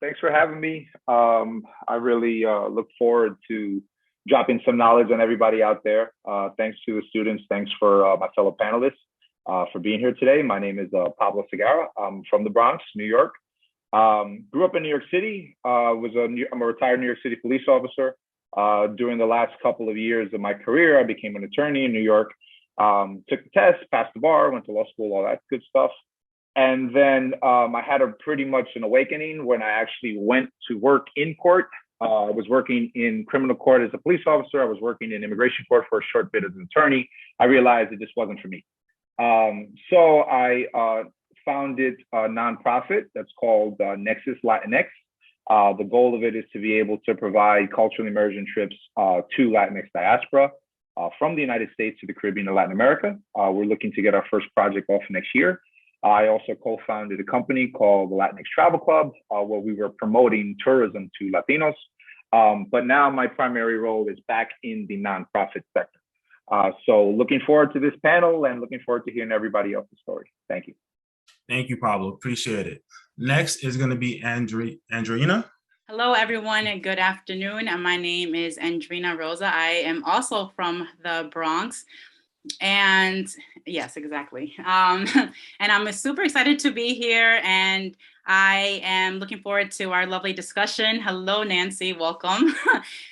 Thanks for having me. I really look forward to dropping some knowledge on everybody out there. Thanks to the students. Thanks for my fellow panelists for being here today. My name is Pablo Segarra. I'm from the Bronx, New York. Grew up in New York City. I'm a retired New York City police officer. During the last couple of years of my career, I became an attorney in New York. Took the test, passed the bar, went to law school, all that good stuff. And then I had a pretty much an awakening when I actually went to work in court. I was working in criminal court as a police officer. I was working in immigration court for a short bit as an attorney. I realized it just wasn't for me. So I founded a nonprofit that's called Nexus Latinx. The goal of it is to be able to provide cultural immersion trips to Latinx diaspora from the United States to the Caribbean and Latin America. We're looking to get our first project off next year. I also co-founded a company called the Latinx Travel Club, where we were promoting tourism to Latinos. But now my primary role is back in the nonprofit sector. So looking forward to this panel and looking forward to hearing everybody else's story. Thank you. Thank you, Pablo. Appreciate it. Next is going to be Andrina. Hello, everyone, and good afternoon. My name is Andrina Rosa. I am also from the Bronx. And yes, exactly. And I'm super excited to be here, and I am looking forward to our lovely discussion. Hello, Nancy, welcome.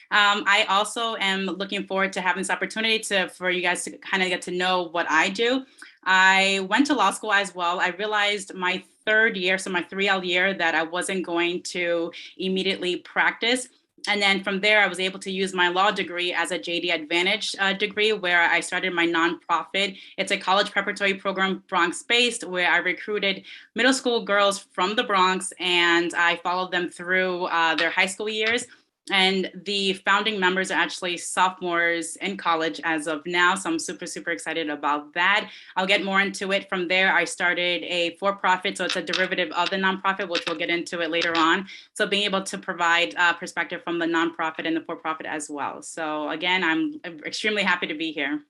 I also am looking forward to having this opportunity for you guys to kind of get to know what I do. I went to law school as well. I realized my third year, so my 3L year, that I wasn't going to immediately practice. And then from there, I was able to use my law degree as a JD Advantage degree, where I started my nonprofit. It's a college preparatory program, Bronx-based, where I recruited middle school girls from the Bronx, and I followed them through their high school years. And the founding members are actually sophomores in college as of now. So I'm super, super excited about that. I'll get more into it. From there, I started a for-profit. So it's a derivative of the nonprofit, which we'll get into it later on. So being able to provide perspective from the nonprofit and the for-profit as well. So again, I'm extremely happy to be here.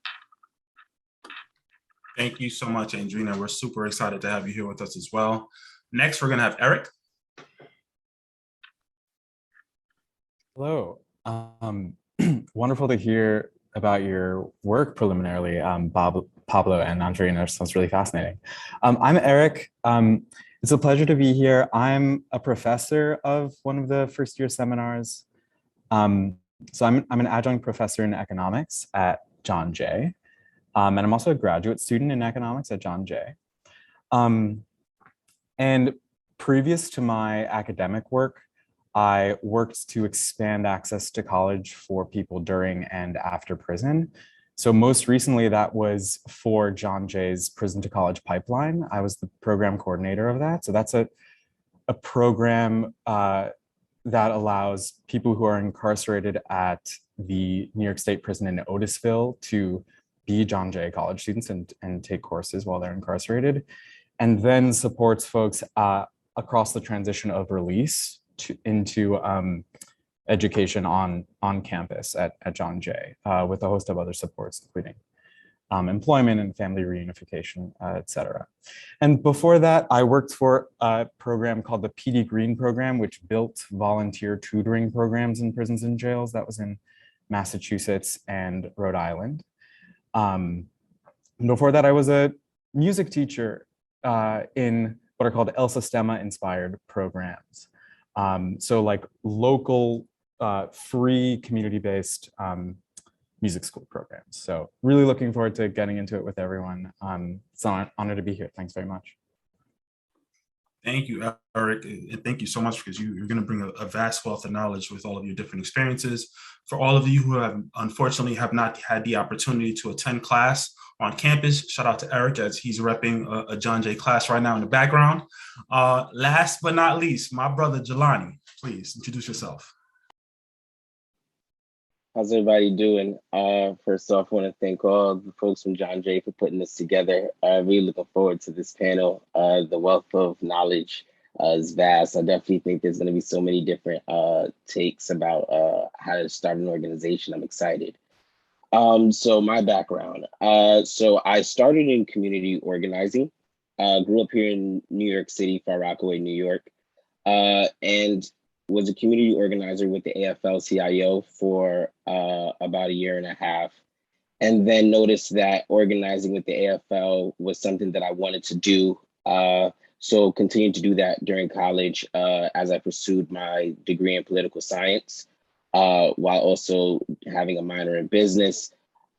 Thank you so much, Andrina. We're super excited to have you here with us as well. Next, we're going to have Eric. Hello. Wonderful to hear about your work preliminarily, Pablo and Andrina. Sounds really fascinating. I'm Eric. It's a pleasure to be here. I'm a professor of one of the first year seminars. So I'm an adjunct professor in economics at John Jay. And I'm also a graduate student in economics at John Jay. And previous to my academic work, I worked to expand access to college for people during and after prison. So most recently, that was for John Jay's Prison to College Pipeline. I was the program coordinator of that. So that's a program that allows people who are incarcerated at the New York State Prison in Otisville to be John Jay college students and take courses while they're incarcerated, and then supports folks across the transition of release into education on campus at John Jay, with a host of other supports, including employment and family reunification, et cetera. And before that, I worked for a program called the PD Green program, which built volunteer tutoring programs in prisons and jails. That was in Massachusetts and Rhode Island. Before that, I was a music teacher in what are called El Sistema inspired programs. So like local, free, community-based music school programs. So really looking forward to getting into it with everyone. It's an honor to be here. Thanks very much. Thank you, Eric, and thank you so much, because you're going to bring a vast wealth of knowledge with all of your different experiences. For all of you who have unfortunately have not had the opportunity to attend class on campus, shout out to Eric, as he's repping a John Jay class right now in the background. Last but not least, my brother Jelani, please introduce yourself. How's everybody doing? First off, I want to thank all the folks from John Jay for putting this together. Really looking forward to this panel. The wealth of knowledge is vast. I definitely think there's going to be so many different takes about how to start an organization. I'm excited. So my background. So I started in community organizing. Grew up here in New York City, Far Rockaway, New York. and was a community organizer with the AFL-CIO for about a year and a half. And then noticed that organizing with the AFL was something that I wanted to do. So continued to do that during college as I pursued my degree in political science, while also having a minor in business.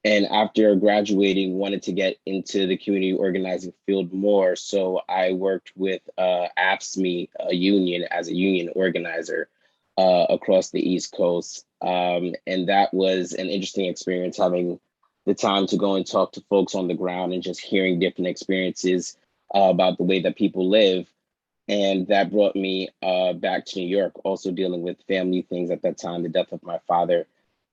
And after graduating, wanted to get into the community organizing field more. So I worked with AFSCME, a union, as a union organizer across the East Coast. And that was an interesting experience, having the time to go and talk to folks on the ground and just hearing different experiences about the way that people live. And that brought me back to New York, also dealing with family things at that time, the death of my father.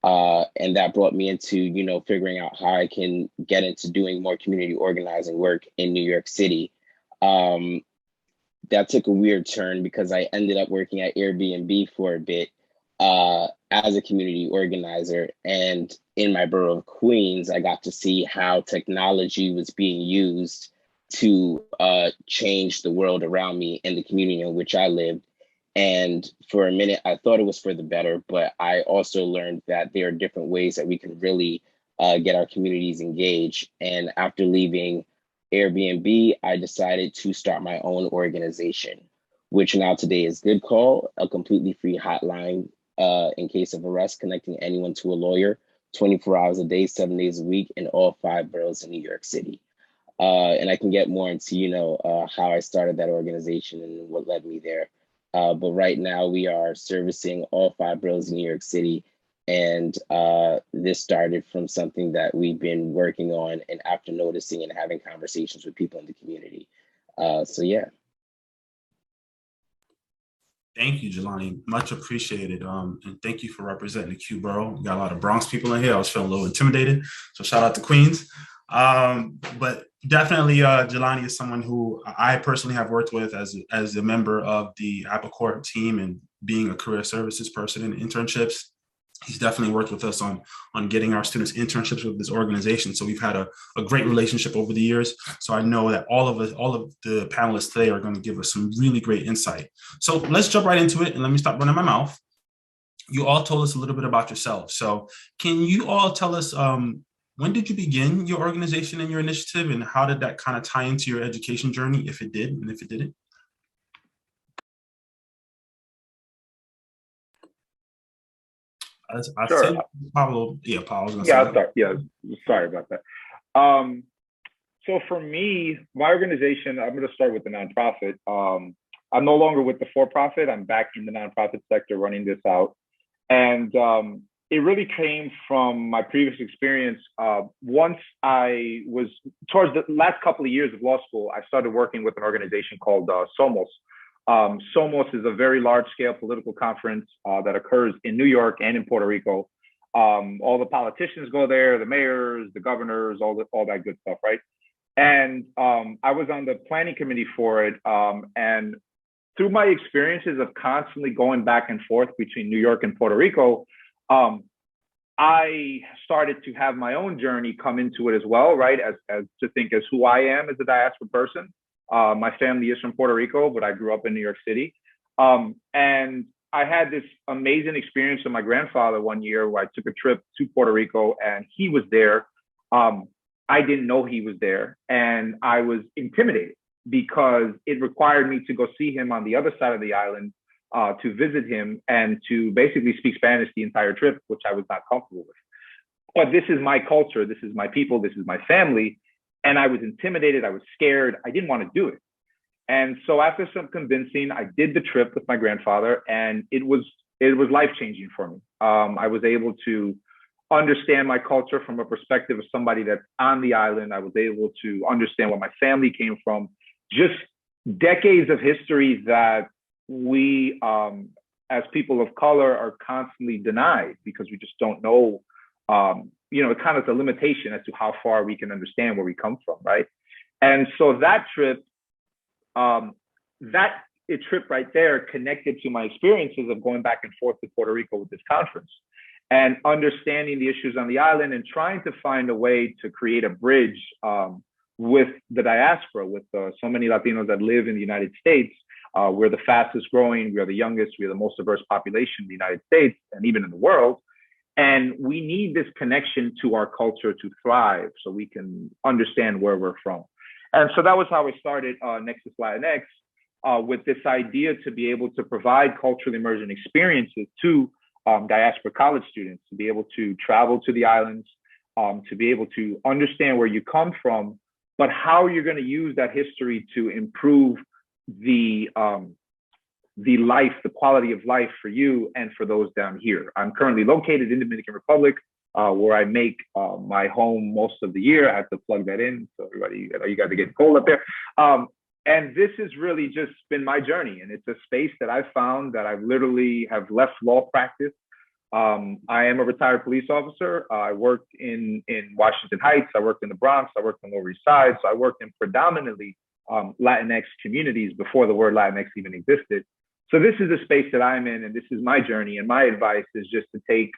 And that brought me into, figuring out how I can get into doing more community organizing work in New York City. That took a weird turn because I ended up working at Airbnb for a bit as a community organizer. And in my borough of Queens, I got to see how technology was being used to change the world around me and the community in which I lived. And for a minute, I thought it was for the better, but I also learned that there are different ways that we can really get our communities engaged. And after leaving Airbnb, I decided to start my own organization, which now today is Good Call, a completely free hotline in case of arrest, connecting anyone to a lawyer 24 hours a day, 7 days a week in all 5 boroughs in New York City. And I can get more into, how I started that organization and what led me there. But right now we are servicing all 5 boroughs in New York City. And this started from something that we've been working on, and after noticing and having conversations with people in the community. So yeah. Thank you, Jelani. Much appreciated. And thank you for representing the Q Borough. We got a lot of Bronx people in here. I was feeling a little intimidated. So shout out to Queens. But definitely, Jelani is someone who I personally have worked with as a member of the Apple Corp team and being a career services person in internships. He's definitely worked with us on getting our students internships with this organization. So we've had a great relationship over the years. So I know that all of the panelists today are going to give us some really great insight. So let's jump right into it, and let me stop running my mouth. You all told us a little bit about yourselves. So can you all tell us, when did you begin your organization and your initiative, and how did that kind of tie into your education journey, if it did, and if it didn't? Sure. Pablo. Yeah, Pablo. I'll start. Yeah, sorry about that. So for me, my organization, I'm going to start with the nonprofit. I'm no longer with the for-profit. I'm back in the nonprofit sector running this out. And it really came from my previous experience. Once I was towards the last couple of years of law school, I started working with an organization called Sophomores. Sophomores is a very large-scale political conference that occurs in New York and in Puerto Rico. All the politicians go there, the mayors, the governors, all that good stuff, right? And I was on the planning committee for it. And through my experiences of constantly going back and forth between New York and Puerto Rico, I started to have my own journey come into it as well, right? As to think as who I am as a diaspora person. My family is from Puerto Rico, but I grew up in New York City. And I had this amazing experience with my grandfather one year where I took a trip to Puerto Rico and he was there. I didn't know he was there, and I was intimidated because it required me to go see him on the other side of the island to visit him and to basically speak Spanish the entire trip, which I was not comfortable with. But this is my culture, this is my people, this is my family. And I was intimidated, I was scared, I didn't want to do it. And so after some convincing, I did the trip with my grandfather, and it was life-changing for me. I was able to understand my culture from a perspective of somebody that's on the island. I was able to understand where my family came from, just decades of history that we, as people of color, are constantly denied because we just don't know. It kind of is a limitation as to how far we can understand where we come from, right? And so that trip right there connected to my experiences of going back and forth to Puerto Rico with this conference and understanding the issues on the island and trying to find a way to create a bridge with the diaspora, with so many Latinos that live in the United States, We're the fastest growing, we are the youngest, we are the most diverse population in the United States and even in the world. And we need this connection to our culture to thrive so we can understand where we're from. And so that was how I started Nexus Latinx, with this idea to be able to provide culturally emergent experiences to diaspora college students, to be able to travel to the islands, to be able to understand where you come from, but how you're going to use that history to improve the life, the quality of life for you and for those down here. I'm currently located in Dominican Republic, where I make my home most of the year. I have to plug that in, so everybody, you guys are getting cold up there. And this has really just been my journey, and it's a space that I found that I literally have left law practice. I am a retired police officer. I worked in Washington Heights. I worked in the Bronx. I worked on the Lower East Side. So I worked in predominantly Latinx communities before the word Latinx even existed. So this is the space that I'm in, and this is my journey. And my advice is just to take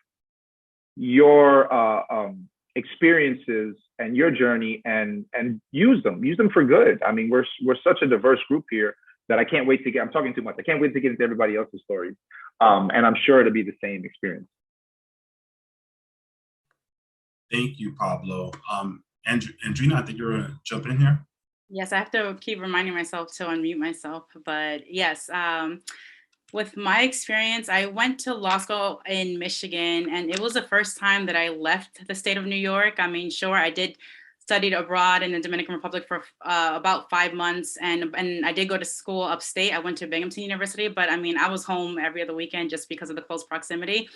your experiences and your journey and use them for good. I mean, we're such a diverse group here that I can't wait to get, I'm talking too much. I can't wait to get into everybody else's stories. And I'm sure it'll be the same experience. Thank you, Pablo. Andrina, I think you're gonna jump in here. Yes, I have to keep reminding myself to unmute myself, but yes, with my experience, I went to law school in Michigan, and it was the first time that I left the state of New York. I mean, sure, I did studied abroad in the Dominican Republic for about 5 months, and I did go to school upstate. I went to Binghamton University, but I mean, I was home every other weekend just because of the close proximity.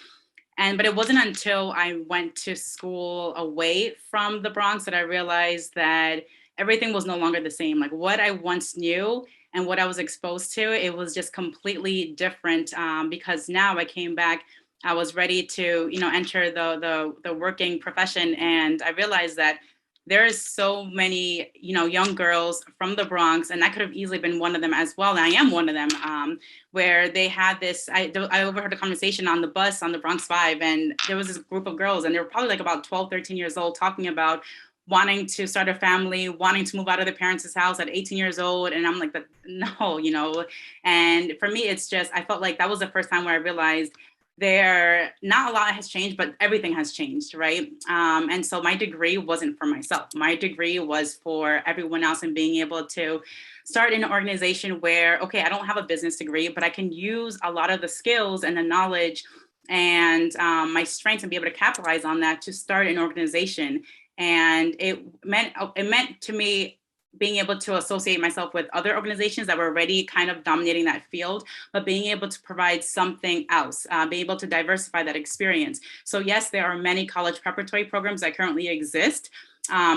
But it wasn't until I went to school away from the Bronx that I realized that everything was no longer the same. Like what I once knew and what I was exposed to, it was just completely different, because now I came back, I was ready to, enter the working profession. And I realized that there's so many, young girls from the Bronx, and I could have easily been one of them as well. And I am one of them, where they had this, I overheard a conversation on the bus on the Bronx 5, and there was this group of girls, and they were probably like about 12, 13 years old, talking about wanting to start a family, wanting to move out of their parents' house at 18 years old. And I'm like, no, and for me, it's just, I felt like that was the first time where I realized not a lot has changed, but everything has changed, right? And so my degree wasn't for myself. My degree was for everyone else, and being able to start an organization where, okay, I don't have a business degree, but I can use a lot of the skills and the knowledge and my strengths and be able to capitalize on that to start an organization. And it meant to me being able to associate myself with other organizations that were already kind of dominating that field, but being able to provide something else, be able to diversify that experience. So yes, there are many college preparatory programs that currently exist.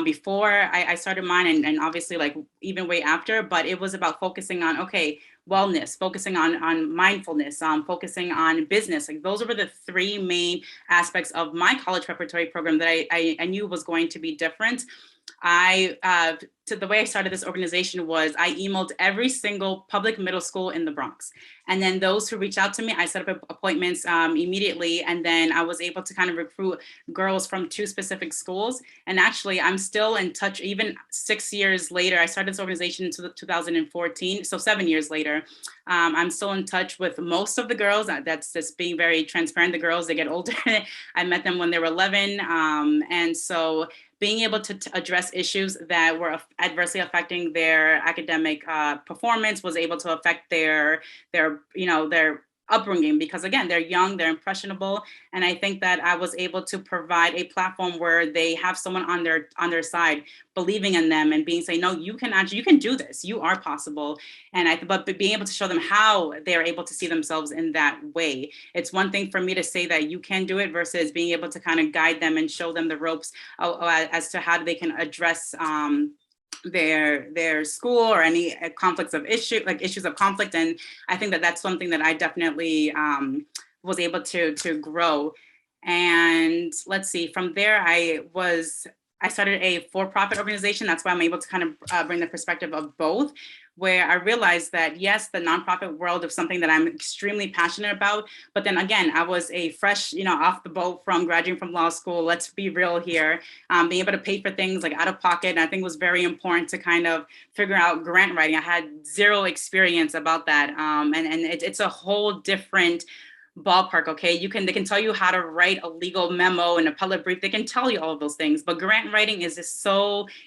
Before I started mine, and obviously like even way after, but it was about focusing on, okay, wellness, focusing on mindfulness, focusing on business. Like those were the three main aspects of my college preparatory program that I knew was going to be different. The way I started this organization was I emailed every single public middle school in the Bronx. And then those who reached out to me, I set up appointments immediately. And then I was able to kind of recruit girls from 2 specific schools. And actually, I'm still in touch, even 6 years later. I started this organization in 2014. So 7 years later, I'm still in touch with most of the girls. That's just being very transparent. The girls, they get older. I met them when they were 11. And so being able to address issues that were adversely affecting their academic performance was able to affect their upbringing, because again, they're young, they're impressionable. And I think that I was able to provide a platform where they have someone on their side, believing in them and saying, no, you can do this, you are possible. But being able to show them how they're able to see themselves in that way. It's one thing for me to say that you can do it versus being able to kind of guide them and show them the ropes as to how they can address their school or any conflicts of issues of conflict. And I think that that's something that I definitely was able to grow. And let's see, from there, I was I started a for-profit organization. That's why I'm able to kind of bring the perspective of both, where I realized that, yes, the nonprofit world is something that I'm extremely passionate about. But then again, I was a fresh, off the boat from graduating from law school. Let's be real here. Being able to pay for things like out of pocket, and I think it was very important to kind of figure out grant writing. I had zero experience about that. It's a whole different ballpark. Okay, they can tell you how to write a legal memo and appellate brief. They can tell you all of those things, but grant writing is just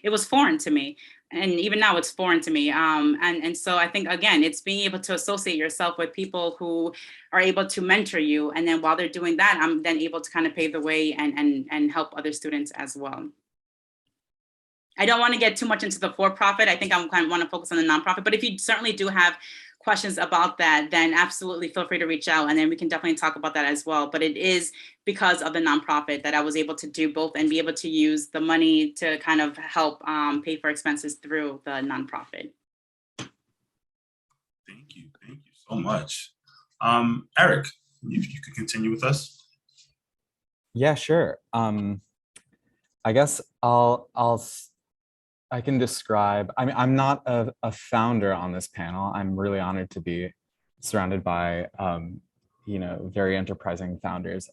it was foreign to me, and even now it's foreign to me. And so I think, again, it's being able to associate yourself with people who are able to mentor you, and then while they're doing that, I'm then able to kind of pave the way and help other students as well. I don't want to get too much into the for-profit. I think I kind of want to focus on the nonprofit, but if you certainly do have questions about that, then absolutely feel free to reach out, and then we can definitely talk about that as well. But it is because of the nonprofit that I was able to do both and be able to use the money to kind of help pay for expenses through the nonprofit. Thank you so much. Eric, if you could continue with us. Yeah, sure. I guess I can describe, I mean, I'm not a founder on this panel. I'm really honored to be surrounded by, very enterprising founders.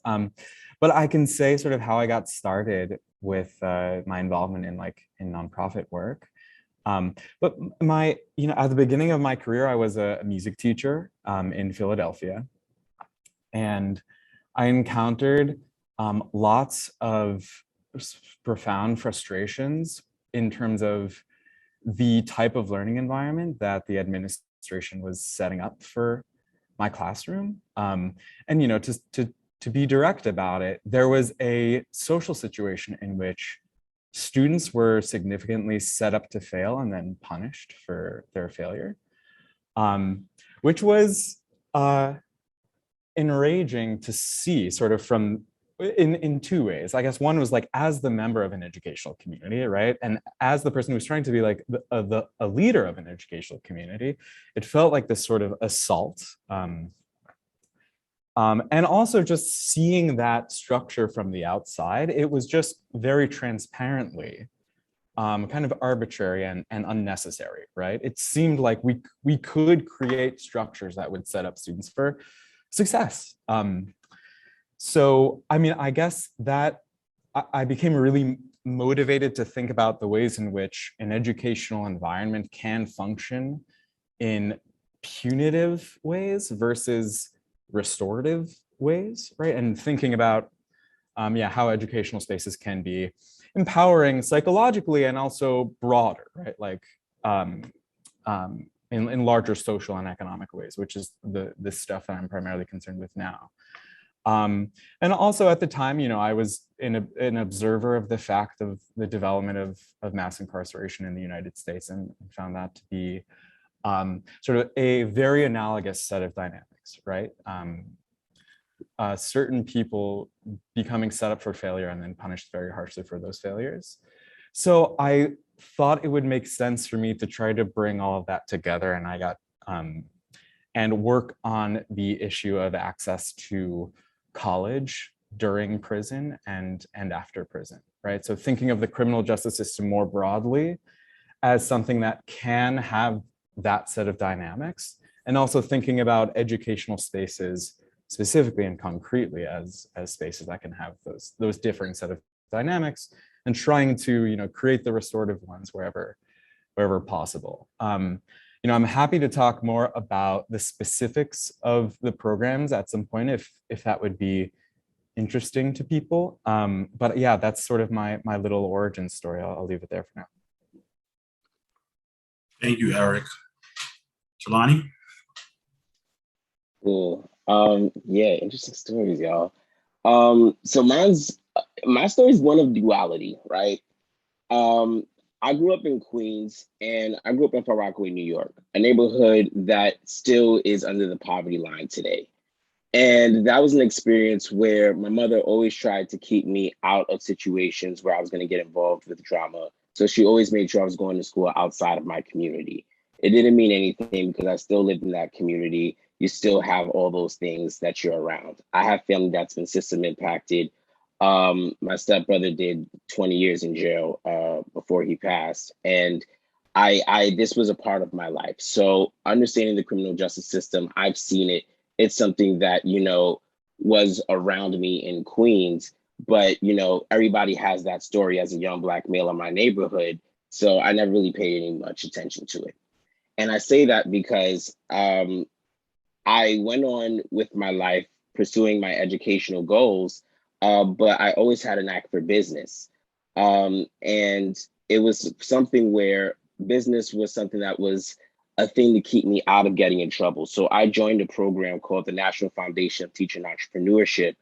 But I can say sort of how I got started with my involvement in nonprofit work. But at the beginning of my career, I was a music teacher in Philadelphia. And I encountered lots of profound frustrations in terms of the type of learning environment that the administration was setting up for my classroom. To be direct about it, there was a social situation in which students were significantly set up to fail and then punished for their failure, which was enraging to see sort of in two ways. I guess one was like, as the member of an educational community, right? And as the person who was trying to be like a leader of an educational community, it felt like this sort of assault. And also just seeing that structure from the outside, it was just very transparently kind of arbitrary and unnecessary, right? It seemed like we could create structures that would set up students for success. So, I mean, I guess that I became really motivated to think about the ways in which an educational environment can function in punitive ways versus restorative ways, right? And thinking about, how educational spaces can be empowering psychologically and also broader, right? Like in larger social and economic ways, which is the stuff that I'm primarily concerned with now. And also at the time, I was an observer of the fact of the development of mass incarceration in the United States, and found that to be sort of a very analogous set of dynamics, right? Certain people becoming set up for failure and then punished very harshly for those failures. So I thought it would make sense for me to try to bring all of that together, and I got and work on the issue of access to college during prison and after prison, right? So thinking of the criminal justice system more broadly as something that can have that set of dynamics, and also thinking about educational spaces specifically and concretely as spaces that can have those different set of dynamics, and trying to create the restorative ones wherever possible. I'm happy to talk more about the specifics of the programs at some point if that would be interesting to people. But yeah, that's sort of my little origin story. I'll leave it there for now. Thank you, Eric. Jelani? Cool. Yeah, interesting stories, y'all. So my story is one of duality, right? I grew up in Queens, and I grew up in Far Rockaway, New York, a neighborhood that still is under the poverty line today. And that was an experience where my mother always tried to keep me out of situations where I was going to get involved with drama. So she always made sure I was going to school outside of my community. It didn't mean anything because I still lived in that community. You still have all those things that you're around. I have family that's been system impacted My stepbrother did 20 years in jail before he passed. And this was a part of my life. So understanding the criminal justice system, I've seen it. It's something that, was around me in Queens, but, everybody has that story as a young Black male in my neighborhood. So I never really paid any much attention to it. And I say that because I went on with my life pursuing my educational goals, but I always had a knack for business. And it was something where business was something that was a thing to keep me out of getting in trouble. So I joined a program called the National Foundation of Teaching Entrepreneurship.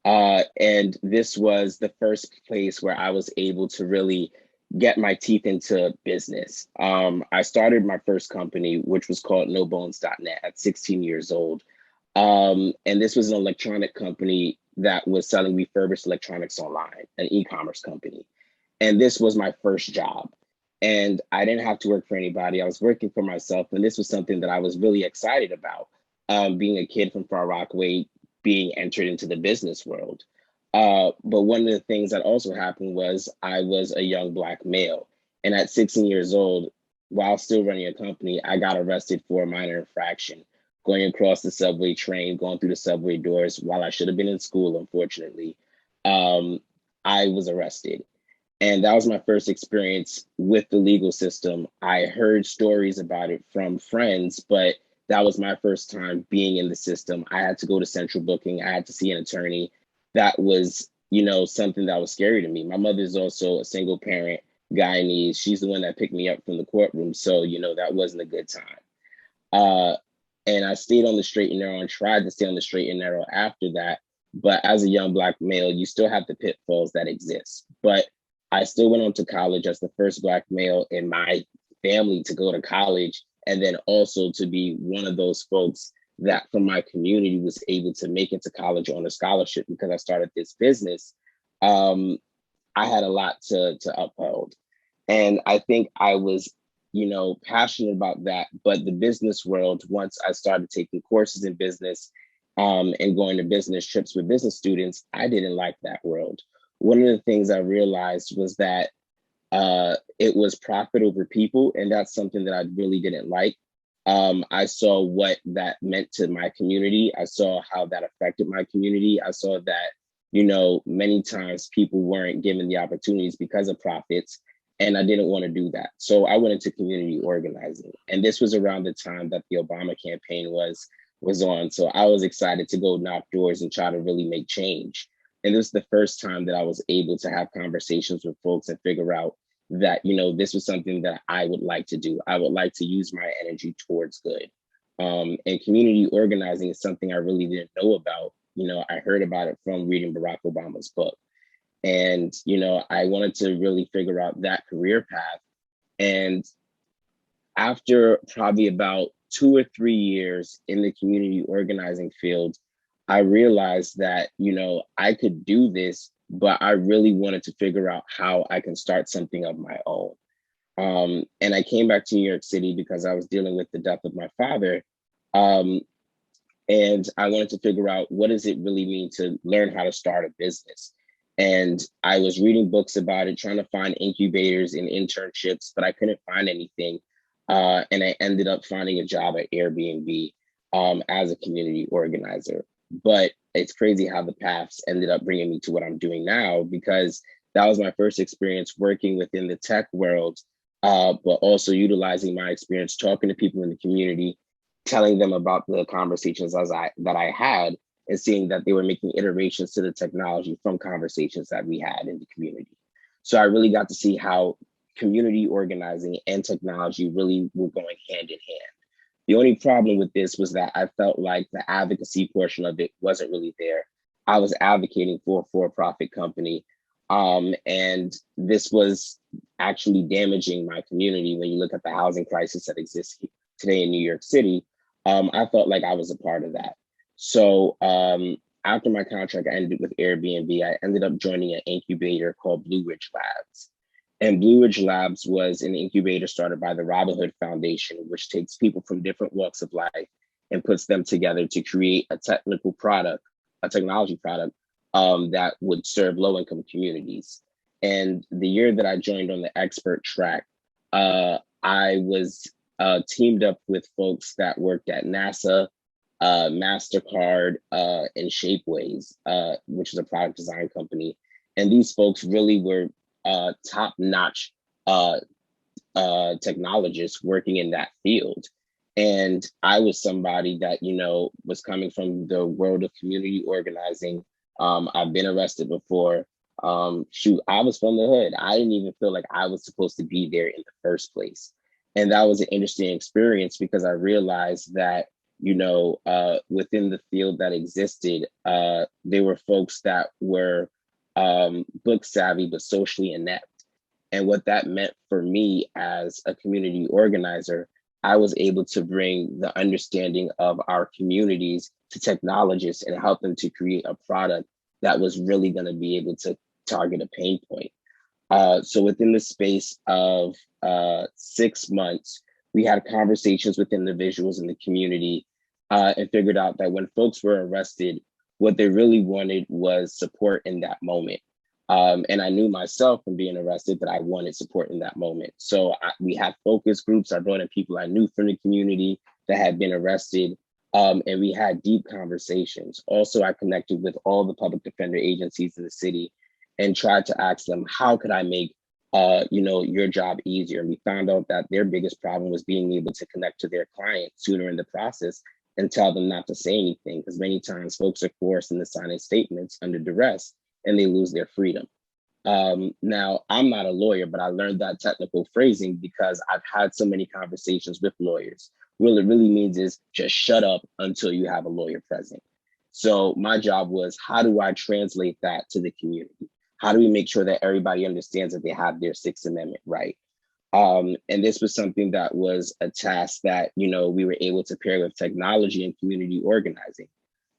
And this was the first place where I was able to really get my teeth into business. I started my first company, which was called NoBones.net at 16 years old. And this was an electronic company that was selling refurbished electronics online, an e-commerce company. And this was my first job. And I didn't have to work for anybody. I was working for myself. And this was something that I was really excited about, being a kid from Far Rockaway, being entered into the business world. But one of the things that also happened was I was a young Black male. And at 16 years old, while still running a company, I got arrested for a minor infraction, going across the subway train, going through the subway doors while I should have been in school, unfortunately. I was arrested. And that was my first experience with the legal system. I heard stories about it from friends, but that was my first time being in the system. I had to go to central booking. I had to see an attorney. That was, something that was scary to me. My mother's also a single parent, Guyanese. She's the one that picked me up from the courtroom. So, that wasn't a good time. And I stayed on the straight and narrow and tried to stay on the straight and narrow after that. But as a young Black male, you still have the pitfalls that exist. But I still went on to college as the first Black male in my family to go to college, and then also to be one of those folks that from my community was able to make it to college on a scholarship because I started this business. I had a lot to uphold. And I think I was, passionate about that. But the business world, once I started taking courses in business and going to business trips with business students, I didn't like that world. One of the things I realized was that it was profit over people, and that's something that I really didn't like. I saw what that meant to my community. I saw how that affected my community. I saw that, many times people weren't given the opportunities because of profits, and I didn't want to do that. So I went into community organizing, and this was around the time that the Obama campaign was on. So I was excited to go knock doors and try to really make change. And this was the first time that I was able to have conversations with folks and figure out that, this was something that I would like to do. I would like to use my energy towards good. And community organizing is something I really didn't know about. I heard about it from reading Barack Obama's book. And, I wanted to really figure out that career path. And after probably about 2 or 3 years in the community organizing field, I realized that, I could do this, but I really wanted to figure out how I can start something of my own. And I came back to New York City because I was dealing with the death of my father. And I wanted to figure out, what does it really mean to learn how to start a business? And I was reading books about it, trying to find incubators and internships, but I couldn't find anything. And I ended up finding a job at Airbnb as a community organizer. But it's crazy how the paths ended up bringing me to what I'm doing now, because that was my first experience working within the tech world, but also utilizing my experience talking to people in the community, telling them about the conversations that I had, and seeing that they were making iterations to the technology from conversations that we had in the community. So I really got to see how community organizing and technology really were going hand in hand. The only problem with this was that I felt like the advocacy portion of it wasn't really there. I was advocating for a for-profit company, and this was actually damaging my community. When you look at the housing crisis that exists today in New York City, I felt like I was a part of that. So after my contract ended with Airbnb, I ended up joining an incubator called Blue Ridge Labs. And Blue Ridge Labs was an incubator started by the Robin Hood Foundation, which takes people from different walks of life and puts them together to create a technology product that would serve low-income communities. And the year that I joined on the expert track, I was teamed up with folks that worked at NASA, MasterCard, and Shapeways, which is a product design company. And these folks really were top-notch technologists working in that field. And I was somebody that, you know, was coming from the world of community organizing. I've been arrested before. Shoot, I was from the hood. I didn't even feel like I was supposed to be there in the first place. And that was an interesting experience because I realized that, you know, within the field that existed, there were folks that were book savvy, but socially inept. And what that meant for me as a community organizer, I was able to bring the understanding of our communities to technologists and help them to create a product that was really going to be able to target a pain point. So within the space of 6 months, we had conversations with individuals in the community and figured out that when folks were arrested, what they really wanted was support in that moment. And I knew myself from being arrested that I wanted support in that moment. So we had focus groups. I brought in people I knew from the community that had been arrested, and we had deep conversations. Also, I connected with all the public defender agencies in the city and tried to ask them, how could I make you know, your job easier? And we found out that their biggest problem was being able to connect to their client sooner in the process and tell them not to say anything, because many times folks are coerced into signing statements under duress and they lose their freedom. Now, I'm not a lawyer, but I learned that technical phrasing because I've had so many conversations with lawyers. What it really means is just shut up until you have a lawyer present. So my job was, how do I translate that to the community? How do we make sure that everybody understands that they have their Sixth Amendment right? And this was something that was a task that, you know, we were able to pair with technology and community organizing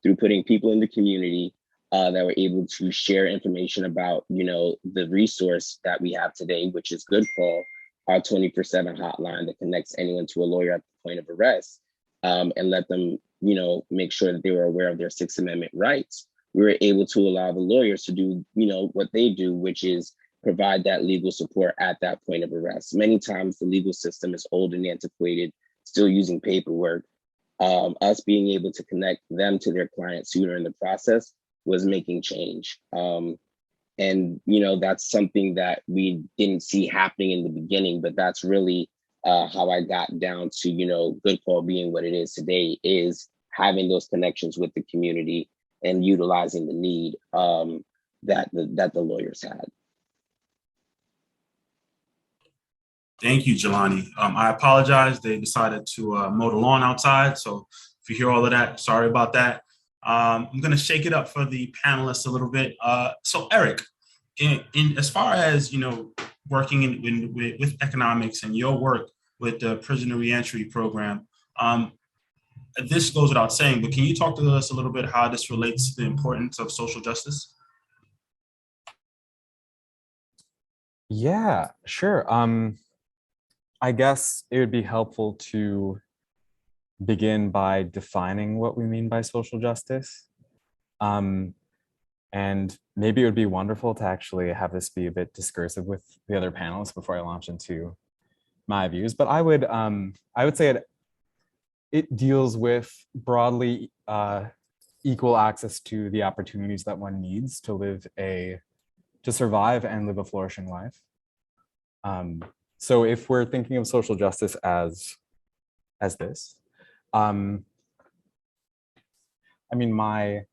through putting people in the community that were able to share information about, you know, the resource that we have today, which is Good Call, our 24/7 hotline that connects anyone to a lawyer at the point of arrest, and let them, you know, make sure that they were aware of their Sixth Amendment rights. We were able to allow the lawyers to do, you know, what they do, which is provide that legal support at that point of arrest. Many times the legal system is old and antiquated, still using paperwork. Us being able to connect them to their clients sooner in the process was making change. And, you know, that's something that we didn't see happening in the beginning, but that's really how I got down to, you know, Good Call being what it is today, is having those connections with the community and utilizing the need that the lawyers had. Thank you, Jelani. I apologize. They decided to mow the lawn outside. So if you hear all of that, sorry about that. I'm going to shake it up for the panelists a little bit. So Eric, in as far as, you know, working with economics and your work with the prisoner reentry program, this goes without saying, but can you talk to us a little bit how this relates to the importance of social justice? Yeah, sure. I guess it would be helpful to begin by defining what we mean by social justice. And maybe it would be wonderful to actually have this be a bit discursive with the other panelists before I launch into my views. But I would say it deals with broadly equal access to the opportunities that one needs to survive and live a flourishing life. So if we're thinking of social justice as this, I mean, my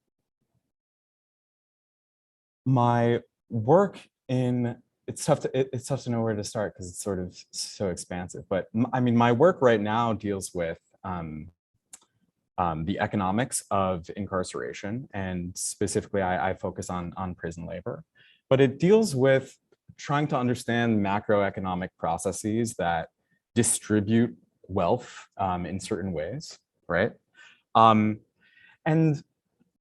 work it's tough to know where to start because it's sort of so expansive. But I mean, my work right now deals with the economics of incarceration, and specifically, I focus on prison labor. But it deals with trying to understand macroeconomic processes that distribute wealth in certain ways, right? And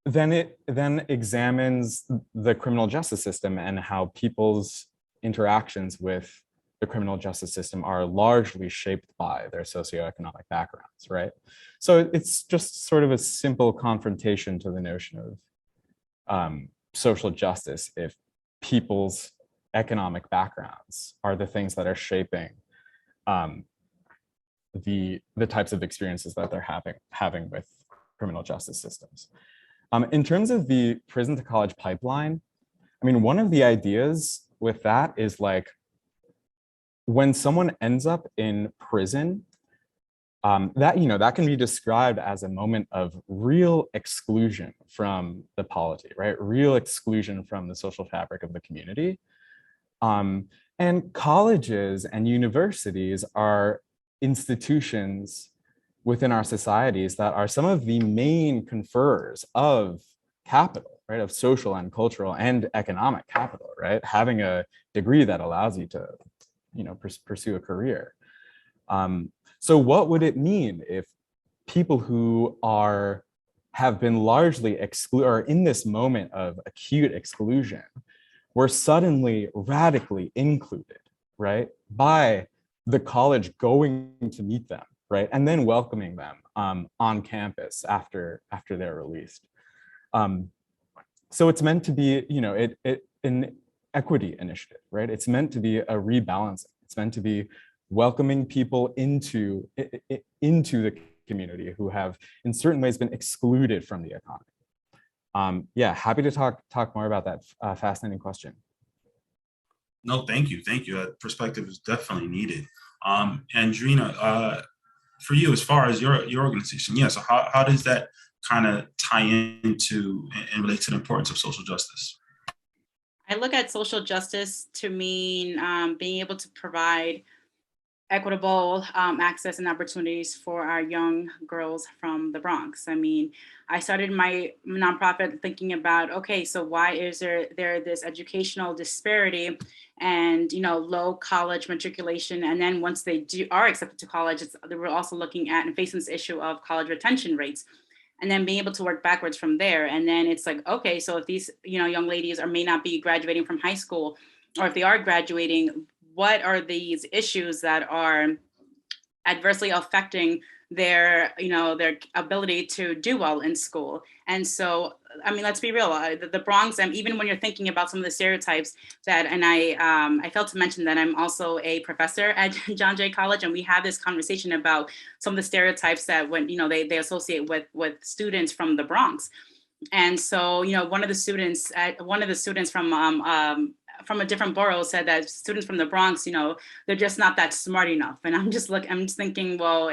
then it examines the criminal justice system and how people's interactions with the criminal justice system are largely shaped by their socioeconomic backgrounds, right? So it's just sort of a simple confrontation to the notion of social justice if people's economic backgrounds are the things that are shaping the types of experiences that they're having with criminal justice systems. In terms of the prison to college pipeline, I mean, one of the ideas with that is like, when someone ends up in prison, that can be described as a moment of real exclusion from the polity, right? Real exclusion from the social fabric of the community. And colleges and universities are institutions within our societies that are some of the main conferrers of capital, right? Of social and cultural and economic capital, right? Having a degree that allows you to, pursue a career. So what would it mean if people who have been largely excluded, or in this moment of acute exclusion, were suddenly radically included, right, by the college going to meet them, right, and then welcoming them on campus after they're released. So it's meant to be, an equity initiative, right? It's meant to be a rebalancing. It's meant to be welcoming people into the community who have, in certain ways, been excluded from the economy. Yeah, happy to talk more about that fascinating question. No, thank you. That perspective is definitely needed. Andrina, for you, as far as your organization, yeah, so how does that kind of tie into and relate to the importance of social justice? I look at social justice to mean being able to provide equitable access and opportunities for our young girls from the Bronx. I mean, I started my nonprofit thinking about, okay, so why is there this educational disparity and, low college matriculation? And then once they are accepted to college, we're also looking at and facing this issue of college retention rates, and then being able to work backwards from there. And then it's like, okay, so if these, young ladies may not be graduating from high school, or if they are graduating, what are these issues that are adversely affecting their ability to do well in school? And so, I mean, let's be real, the Bronx, and even when you're thinking about some of the stereotypes and I failed to mention that I'm also a professor at John Jay College, and we have this conversation about some of the stereotypes that when, they associate with students from the Bronx. And so, one of the students from a different borough said that students from the Bronx, they're just not that smart enough. And I'm just thinking, well,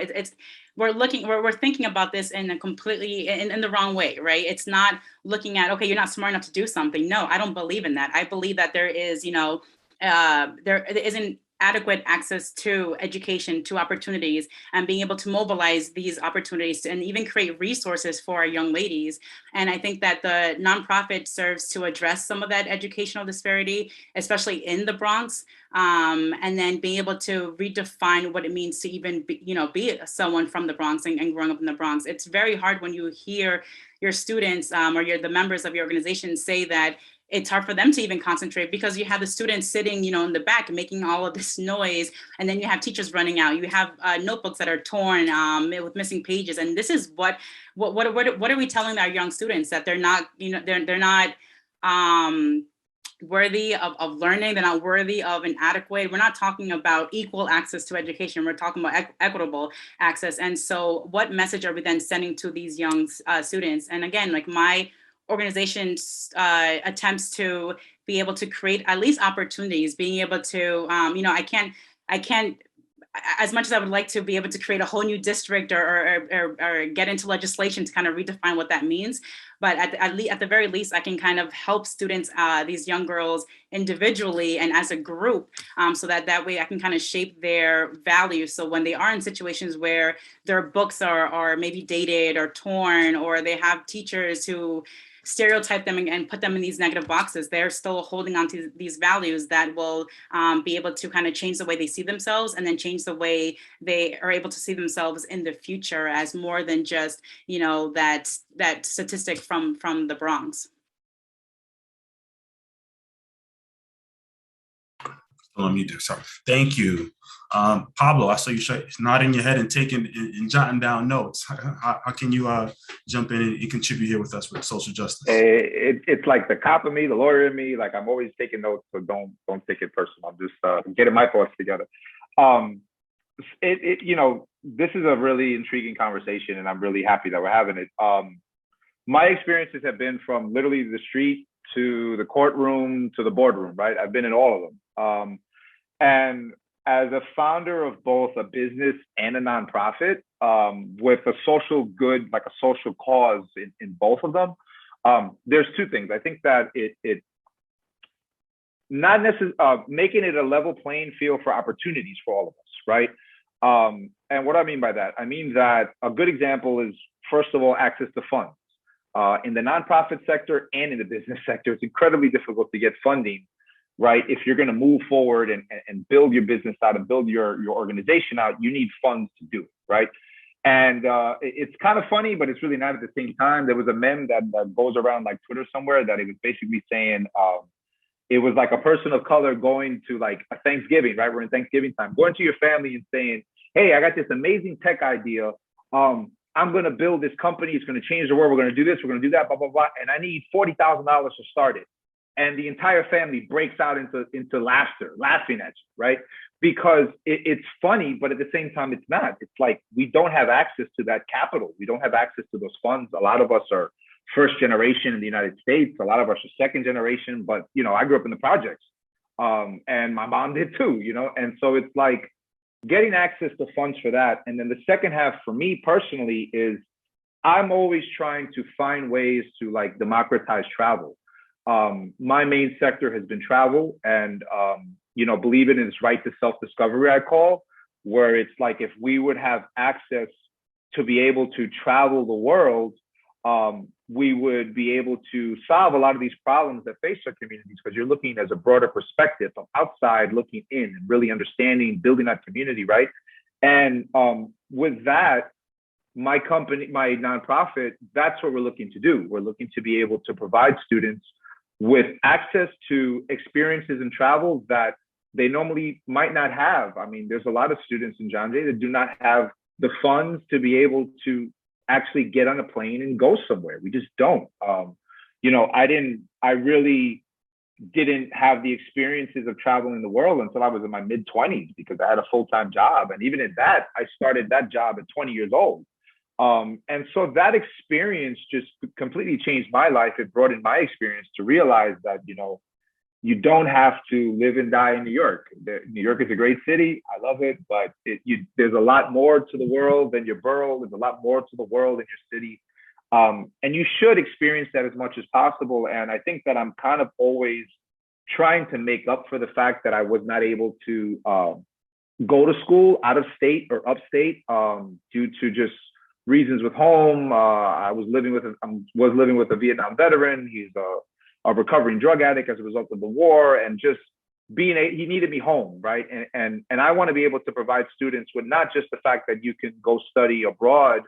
we're thinking about this in a completely in the wrong way, right? It's not looking at, okay, you're not smart enough to do something. No, I don't believe in that. I believe that there is, there isn't adequate access to education, to opportunities, and being able to mobilize these opportunities and even create resources for our young ladies. And I think that the nonprofit serves to address some of that educational disparity, especially in the Bronx, and then being able to redefine what it means to even be someone from the Bronx and growing up in the Bronx. It's very hard when you hear your students or the members of your organization say that it's hard for them to even concentrate because you have the students sitting, in the back making all of this noise, and then you have teachers running out. You have notebooks that are torn with missing pages, and this is what are we telling our young students, that they're not, they're not worthy of learning, they're not worthy of an adequate. We're not talking about equal access to education. We're talking about equitable access. And so, what message are we then sending to these young students? And again, like my organization's attempts to be able to create at least opportunities, being able to, I can't, as much as I would like to be able to create a whole new district or get into legislation to kind of redefine what that means, but at the very least, I can kind of help students, these young girls individually and as a group, so that way I can kind of shape their values. So when they are in situations where their books are maybe dated or torn, or they have teachers who stereotype them and put them in these negative boxes, they're still holding on to these values that will be able to kind of change the way they see themselves, and then change the way they are able to see themselves in the future as more than just, that statistic from the Bronx. Still on mute there, sorry. Thank you. Pablo, I saw you nodding your head and taking and jotting down notes. How can you jump in and contribute here with us with social justice? It's like the cop in me, the lawyer in me. Like I'm always taking notes, so don't take it personal. I'm just getting my thoughts together. This is a really intriguing conversation, and I'm really happy that we're having it. My experiences have been from literally the street to the courtroom to the boardroom, right? I've been in all of them. And as a founder of both a business and a nonprofit, with a social good, like a social cause in both of them, there's two things. I think that it not necessarily making it a level playing field for opportunities for all of us, right? And what I mean by that, I mean that a good example is, first of all, access to funds. In the nonprofit sector and in the business sector, it's incredibly difficult to get funding, right? If you're going to move forward and build your business out and build your organization out, you need funds to do it, right? And it's kind of funny, but it's really not at the same time. There was a meme that goes around like Twitter somewhere that it was basically saying, it was like a person of color going to like a Thanksgiving, right? We're in Thanksgiving time, going to your family and saying, hey, I got this amazing tech idea. I'm going to build this company. It's going to change the world. We're going to do this. We're going to do that, blah, blah, blah. And I need $40,000 to start it. And the entire family breaks out into laughter, laughing at you, right? Because it's funny, but at the same time, it's not. It's like we don't have access to that capital. We don't have access to those funds. A lot of us are first generation in the United States. A lot of us are second generation. But, I grew up in the projects, and my mom did too, And so it's like, getting access to funds for that. And then the second half for me personally is I'm always trying to find ways to like democratize travel. My main sector has been travel, and, believe it is right to self-discovery, I call, where it's like, if we would have access to be able to travel the world, we would be able to solve a lot of these problems that face our communities, because you're looking as a broader perspective from outside looking in and really understanding, building that community, right? And with that, my company, my nonprofit, that's what we're looking to do. We're looking to be able to provide students with access to experiences in travel that they normally might not have. I mean, there's a lot of students in John Jay that do not have the funds to be able to actually get on a plane and go somewhere. We just don't. I really didn't have the experiences of traveling the world until I was in my mid-20s, because I had a full-time job. And even at that, I started that job at 20 years old. And so that experience just completely changed my life. It broadened my experience to realize that, you don't have to live and die in New York. New York is a great city. I love it, but there's a lot more to the world than your borough. There's a lot more to the world than your city. And you should experience that as much as possible. And I think that I'm kind of always trying to make up for the fact that I was not able to go to school out of state or upstate due to just reasons with home. I was living with a Vietnam veteran. He's a recovering drug addict as a result of the war, and just he needed me home, right? And I want to be able to provide students with not just the fact that you can go study abroad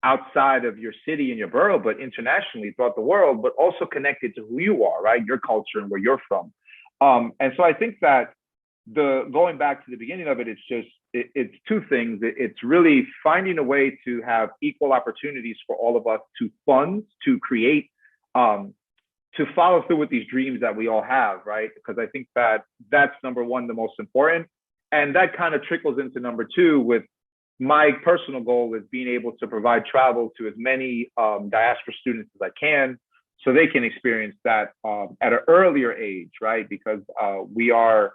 outside of your city and your borough, but internationally throughout the world, but also connected to who you are, right? Your culture and where you're from. And so I think that going back to the beginning of it, it's two things. It's really finding a way to have equal opportunities for all of us to fund, to create, to follow through with these dreams that we all have, right? Because I think that that's number one, the most important. And that kind of trickles into number two, with my personal goal is being able to provide travel to as many diaspora students as I can, so they can experience that at an earlier age, right? Because we are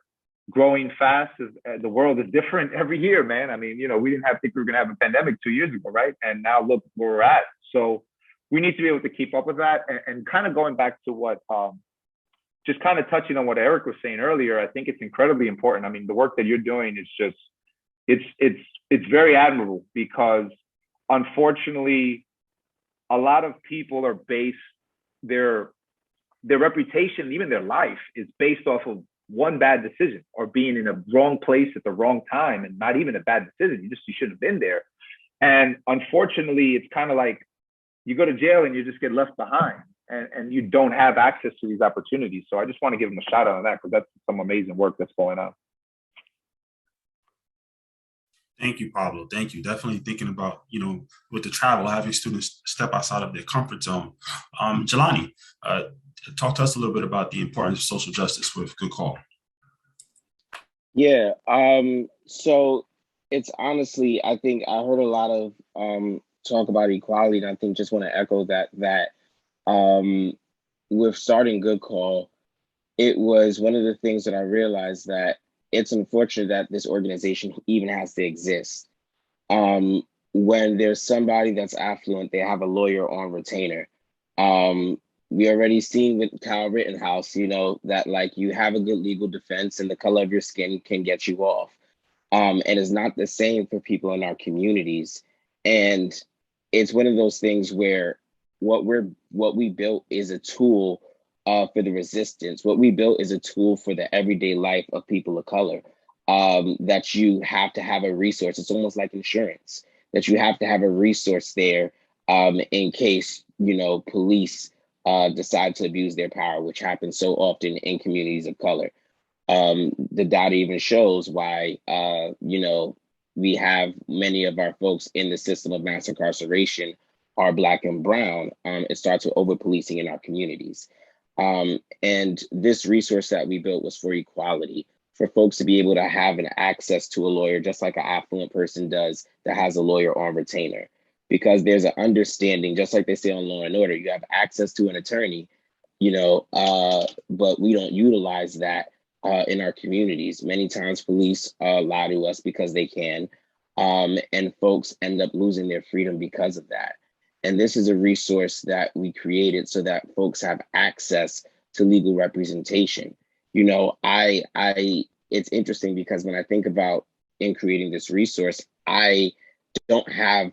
growing fast. The world is different every year, man. I mean, we didn't think we were going to have a pandemic 2 years ago, right? And now look where we're at. So we need to be able to keep up with that. And kind of going back to what, just kind of touching on what Eric was saying earlier, I think it's incredibly important. I mean, the work that you're doing is just, it's very admirable, because unfortunately, a lot of people are based, their reputation, even their life, is based off of one bad decision, or being in a wrong place at the wrong time. And not even a bad decision, you shouldn't have been there. And unfortunately, it's kind of like you go to jail and you just get left behind. and you don't have access to these opportunities. So I just want to give them a shout out on that, because that's some amazing work that's going on. Thank you, Pablo. Thank you. Definitely thinking about, with the travel, having students step outside of their comfort zone. Jelani, talk to us a little bit about the importance of social justice with Good Call. Yeah. So it's honestly, I think I heard a lot of talk about equality, and I think just want to echo that with starting Good Call, it was one of the things that I realized that it's unfortunate that this organization even has to exist. When there's somebody that's affluent, they have a lawyer on retainer. We already seen with Kyle Rittenhouse, that like you have a good legal defense and the color of your skin can get you off. And it's not the same for people in our communities. And it's one of those things where what we built is a tool for the resistance. What we built is a tool for the everyday life of people of color, that you have to have a resource. It's almost like insurance, that you have to have a resource there in case, police decide to abuse their power, which happens so often in communities of color. The data even shows why, we have many of our folks in the system of mass incarceration are Black and brown. It starts with over-policing in our communities. And this resource that we built was for equality, for folks to be able to have an access to a lawyer, just like an affluent person does that has a lawyer on retainer. Because there's an understanding, just like they say on Law and Order, you have access to an attorney, but we don't utilize that in our communities. Many times police lie to us because they can, and folks end up losing their freedom because of that. And this is a resource that we created so that folks have access to legal representation. It's interesting because when I think about in creating this resource, I don't have,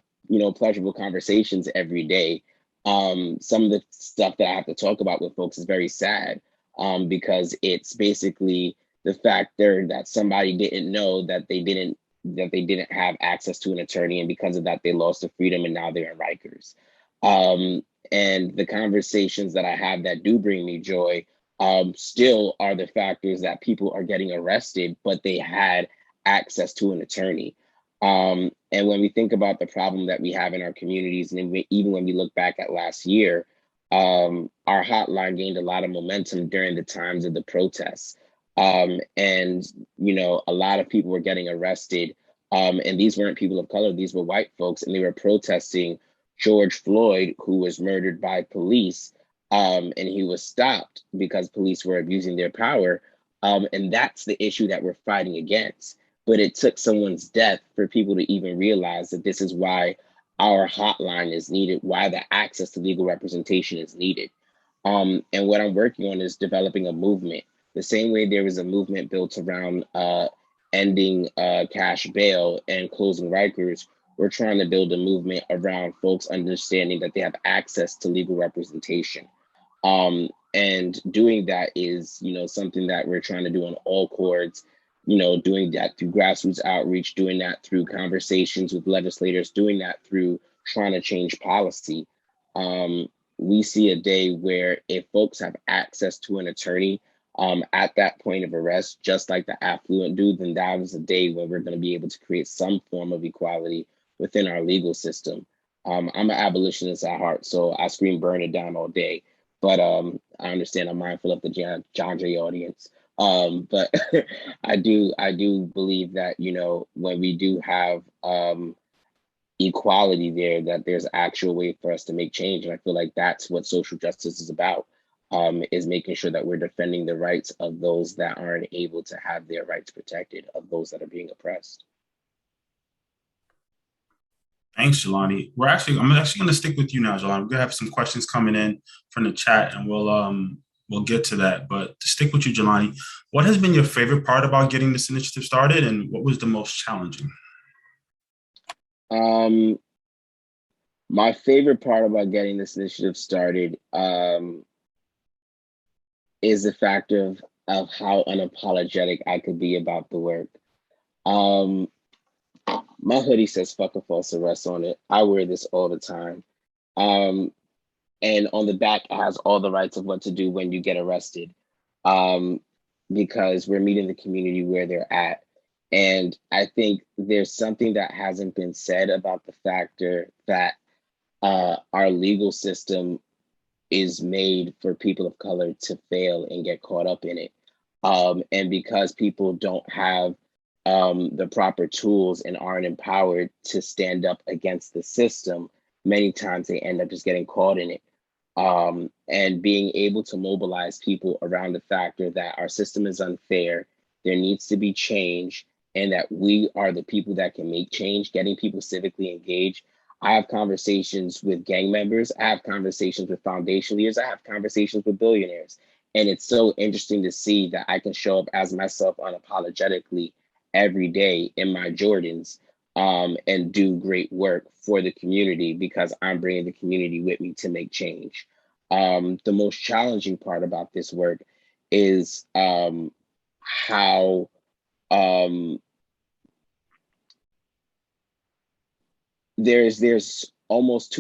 pleasurable conversations every day. Some of the stuff that I have to talk about with folks is very sad, because it's basically the factor that somebody didn't know that they didn't have access to an attorney, and because of that, they lost their freedom and now they're in Rikers. And the conversations that I have that do bring me joy still are the factors that people are getting arrested, but they had access to an attorney. And when we think about the problem that we have in our communities, and even when we look back at last year, our hotline gained a lot of momentum during the times of the protests. And, a lot of people were getting arrested. And these weren't people of color, these were white folks, and they were protesting George Floyd, who was murdered by police. And he was stopped because police were abusing their power. And that's the issue that we're fighting against. But it took someone's death for people to even realize that this is why our hotline is needed, why the access to legal representation is needed. And what I'm working on is developing a movement. The same way there was a movement built around ending cash bail and closing Rikers, we're trying to build a movement around folks understanding that they have access to legal representation. And doing that is, something that we're trying to do on all chords, doing that through grassroots outreach, doing that through conversations with legislators, doing that through trying to change policy. We see a day where if folks have access to an attorney at that point of arrest, just like the affluent do, then that is a day when we're going to be able to create some form of equality within our legal system. I'm an abolitionist at heart, so I scream burn it down all day. But I understand I'm mindful of the John Jay audience. But I do believe that, when we do have equality there, that there's actual way for us to make change. And I feel like that's what social justice is about, is making sure that we're defending the rights of those that aren't able to have their rights protected, of those that are being oppressed. Thanks, Jelani. I'm actually going to stick with you now, Jelani. We're going to have some questions coming in from the chat, and we'll get to that. But to stick with you, Jelani, what has been your favorite part about getting this initiative started, and what was the most challenging? My favorite part about getting this initiative started is the fact of how unapologetic I could be about the work. My hoodie says "fuck a false arrest" on it. I wear this all the time. And on the back, it has all the rights of what to do when you get arrested, um, because we're meeting the community where they're at. And I think there's something that hasn't been said about the factor that our legal system is made for people of color to fail and get caught up in it. And because people don't have the proper tools and aren't empowered to stand up against the system, many times they end up just getting caught in it. And being able to mobilize people around the factor that our system is unfair, there needs to be change, and that we are the people that can make change, getting people civically engaged. I have conversations with gang members, I have conversations with foundation leaders, I have conversations with billionaires. And it's so interesting to see that I can show up as myself unapologetically every day in my Jordans, and do great work for the community because I'm bringing the community with me to make change. The most challenging part about this work is how there's almost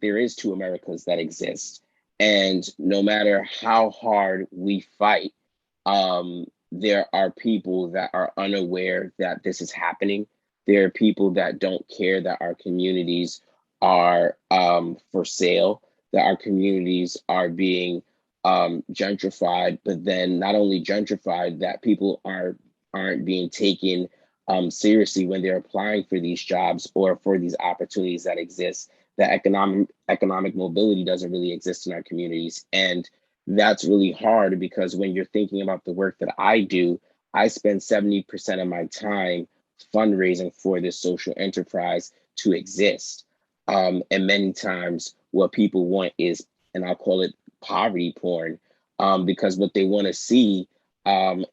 there is two Americas that exist. And no matter how hard we fight, there are people that are unaware that this is happening. There are people that don't care that our communities are for sale, that our communities are being gentrified, but then not only gentrified, that people aren't being taken seriously when they're applying for these jobs or for these opportunities that exist. That economic mobility doesn't really exist in our communities. And that's really hard because when you're thinking about the work that I do, I spend 70% of my time fundraising for this social enterprise to exist. And many times what people want is, and I'll call it poverty porn, because what they want to see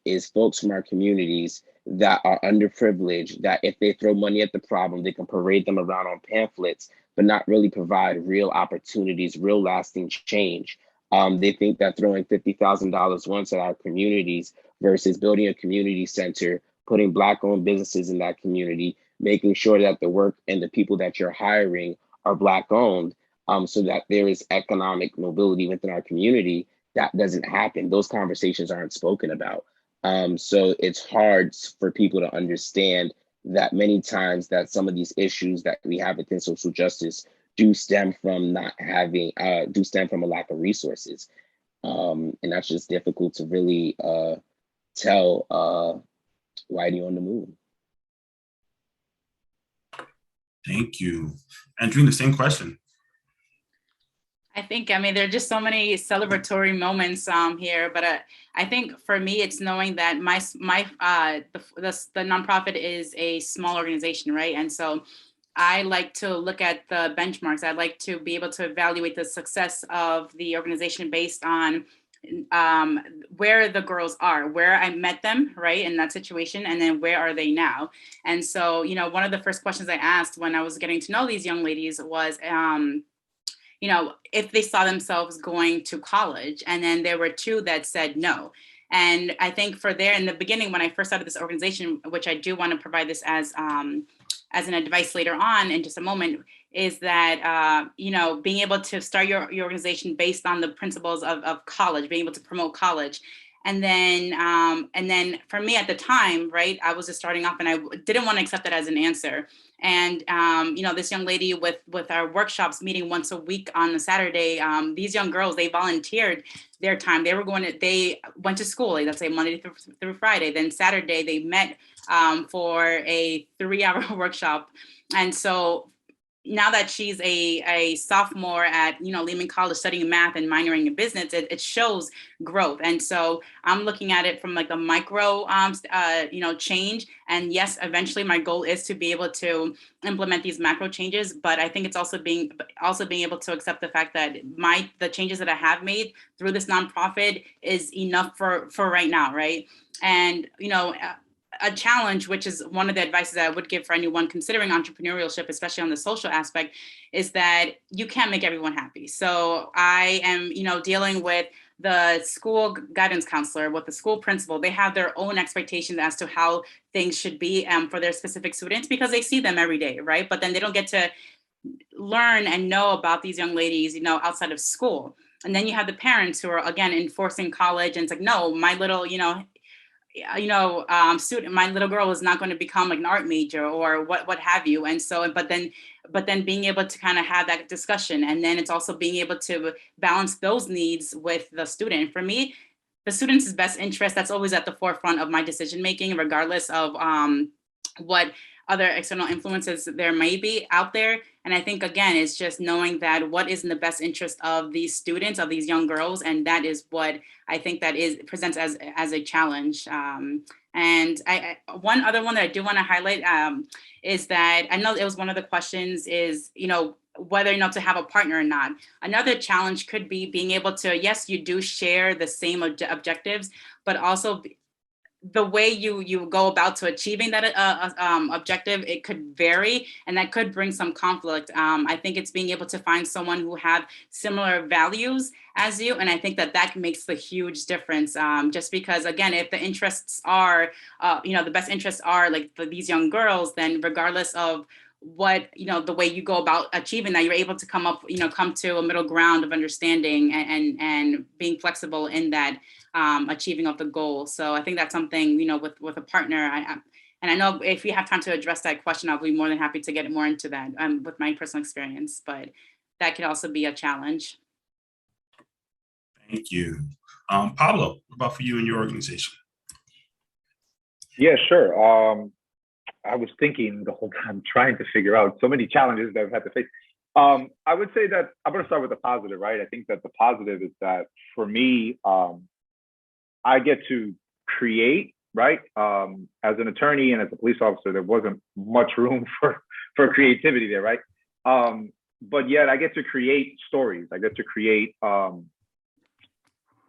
is folks from our communities that are underprivileged, that if they throw money at the problem, they can parade them around on pamphlets, but not really provide real opportunities, real lasting change. They think that throwing $50,000 once at our communities versus building a community center, putting Black-owned businesses in that community, making sure that the work and the people that you're hiring are Black-owned, so that there is economic mobility within our community. That doesn't happen. Those conversations aren't spoken about. So it's hard for people to understand that many times that some of these issues that we have within social justice do stem from not having, do stem from a lack of resources. And that's just difficult to really tell Whitey on the Move. Thank you. Andrew, the same question. I mean, there are just so many celebratory moments here, but I think for me, it's knowing that the nonprofit is a small organization, right? And so I like to look at the benchmarks. I like to be able to evaluate the success of the organization based on where the girls are, where I met them, right, in that situation, and then where are they now? And so, one of the first questions I asked when I was getting to know these young ladies was, if they saw themselves going to college. And then there were two that said no. And I think in the beginning, when I first started this organization, which I do want to provide this as an advice later on in just a moment, is that, being able to start your organization based on the principles of college, being able to promote college. And then for me at the time, right, I was just starting off and I didn't want to accept that as an answer. And, this young lady with our workshops meeting once a week on a Saturday, these young girls, they volunteered their time. They went to school, let's say Monday through Friday. Then Saturday they met for a 3-hour workshop. And so now that she's a sophomore at Lehman College studying math and minoring in business, it shows growth. And so I'm looking at it from like the micro change. And yes, eventually my goal is to be able to implement these macro changes. But I think it's also being able to accept the fact that the changes that I have made through this nonprofit is enough for right now, right? And a challenge, which is one of the advices I would give for anyone considering entrepreneurship, especially on the social aspect, is that you can't make everyone happy. So I am, dealing with the school guidance counselor, with the school principal. They have their own expectations as to how things should be for their specific students because they see them every day, right? But then they don't get to learn and know about these young ladies, you know, outside of school. And then you have the parents who are, again, enforcing college, and it's like, no, my little, student, my little girl is not going to become like an art major or what have you. And so, but then being able to kind of have that discussion, and then it's also being able to balance those needs with the student. For me, the student's best interest, that's always at the forefront of my decision making, regardless of what other external influences there may be out there. And I think, again, it's just knowing that what is in the best interest of these students, of these young girls. And that is what I think that is presents as a challenge. And one other one that I do want to highlight is that I know it was one of the questions is, you know, whether or not to have a partner or not. Another challenge could be being able to, yes, you do share the same objectives, but also the way you go about to achieving that objective, it could vary, and that could bring some conflict. I think it's being able to find someone who have similar values as you, and I think that makes the huge difference. Just because, again, if the interests are, the best interests are like for these young girls, then regardless of what, you know, the way you go about achieving that, you're able to come to a middle ground of understanding and being flexible in that achieving of the goal. So I think that's something, you know, with a partner. And I know if we have time to address that question, I'll be more than happy to get more into that with my personal experience, but that could also be a challenge. Thank you. Pablo, what about for you and your organization? Yeah, sure. I was thinking the whole time, trying to figure out so many challenges that I've had to face. I would say that I'm going to start with the positive, right? I think that the positive is that for me, I get to create, right? As an attorney and as a police officer, there wasn't much room for creativity there, right? But yet I get to create stories. I get to create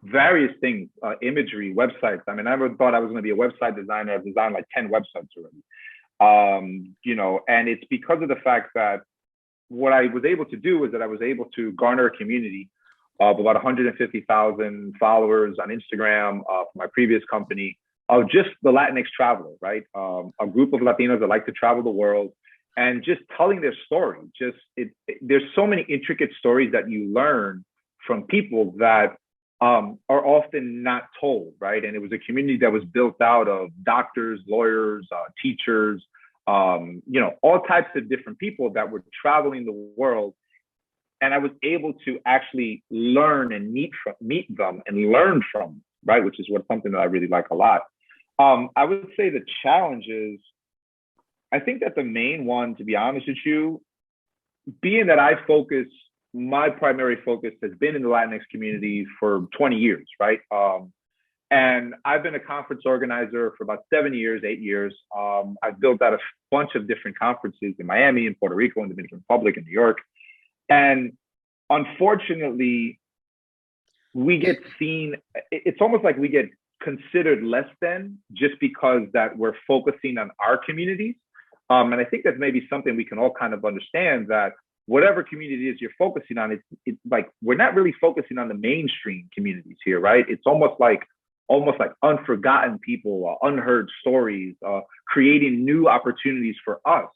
various things, imagery, websites. I mean, I never thought I was going to be a website designer. I've designed like 10 websites already. And it's because of the fact that what I was able to do is that I was able to garner a community of about 150,000 followers on Instagram for my previous company, of just the Latinx traveler, right? A group of Latinos that like to travel the world and just telling their story. There's so many intricate stories that you learn from people that are often not told, right? And it was a community that was built out of doctors, lawyers, teachers, all types of different people that were traveling the world. And I was able to actually learn and meet them and learn from them, right? Which is something that I really like a lot. I would say the challenges, I think that the main one, to be honest with you, being that my primary focus has been in the Latinx community for 20 years, right? And I've been a conference organizer for about 8 years. I've built out a bunch of different conferences in Miami, in Puerto Rico, in the Dominican Republic, in New York. And unfortunately, we get seen, it's almost like we get considered less than just because that we're focusing on our communities. And I think that's maybe something we can all kind of understand, that whatever community it is you're focusing on, it's like we're not really focusing on the mainstream communities here, right? It's almost like unforgotten people, unheard stories, creating new opportunities for us.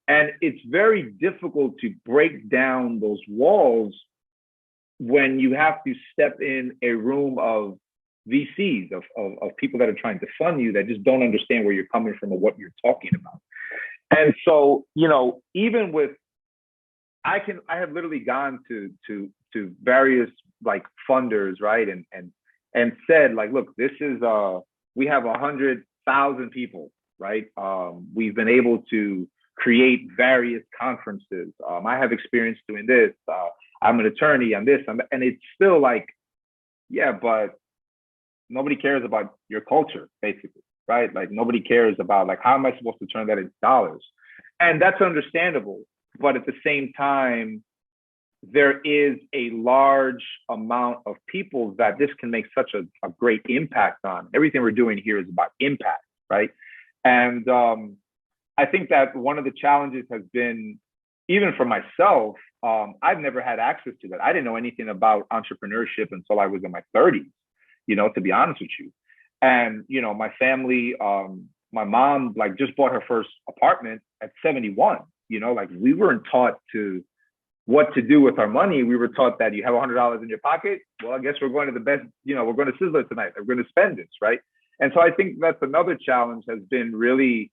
And it's very difficult to break down those walls when you have to step in a room of VCs, of people that are trying to fund you, that just don't understand where you're coming from or what you're talking about. And so, even with, I have literally gone to various like funders, right? And said like, look, this is, we have 100,000 people, right? We've been able to create various conferences. I have experience doing this. I'm an attorney on this. And it's still like, yeah, but nobody cares about your culture, basically, right? Like nobody cares about like, how am I supposed to turn that into dollars? And that's understandable. But at the same time, there is a large amount of people that this can make such a great impact on. Everything we're doing here is about impact, right? And I think that one of the challenges has been, even for myself, I've never had access to that. I didn't know anything about entrepreneurship until I was in my 30s, to be honest with you. And, my family, my mom like just bought her first apartment at 71. like we weren't taught what to do with our money. We were taught that you have $100 in your pocket. Well, I guess we're going to the best, we're going to Sizzler tonight. We're going to spend this, right? And so I think that's another challenge has been really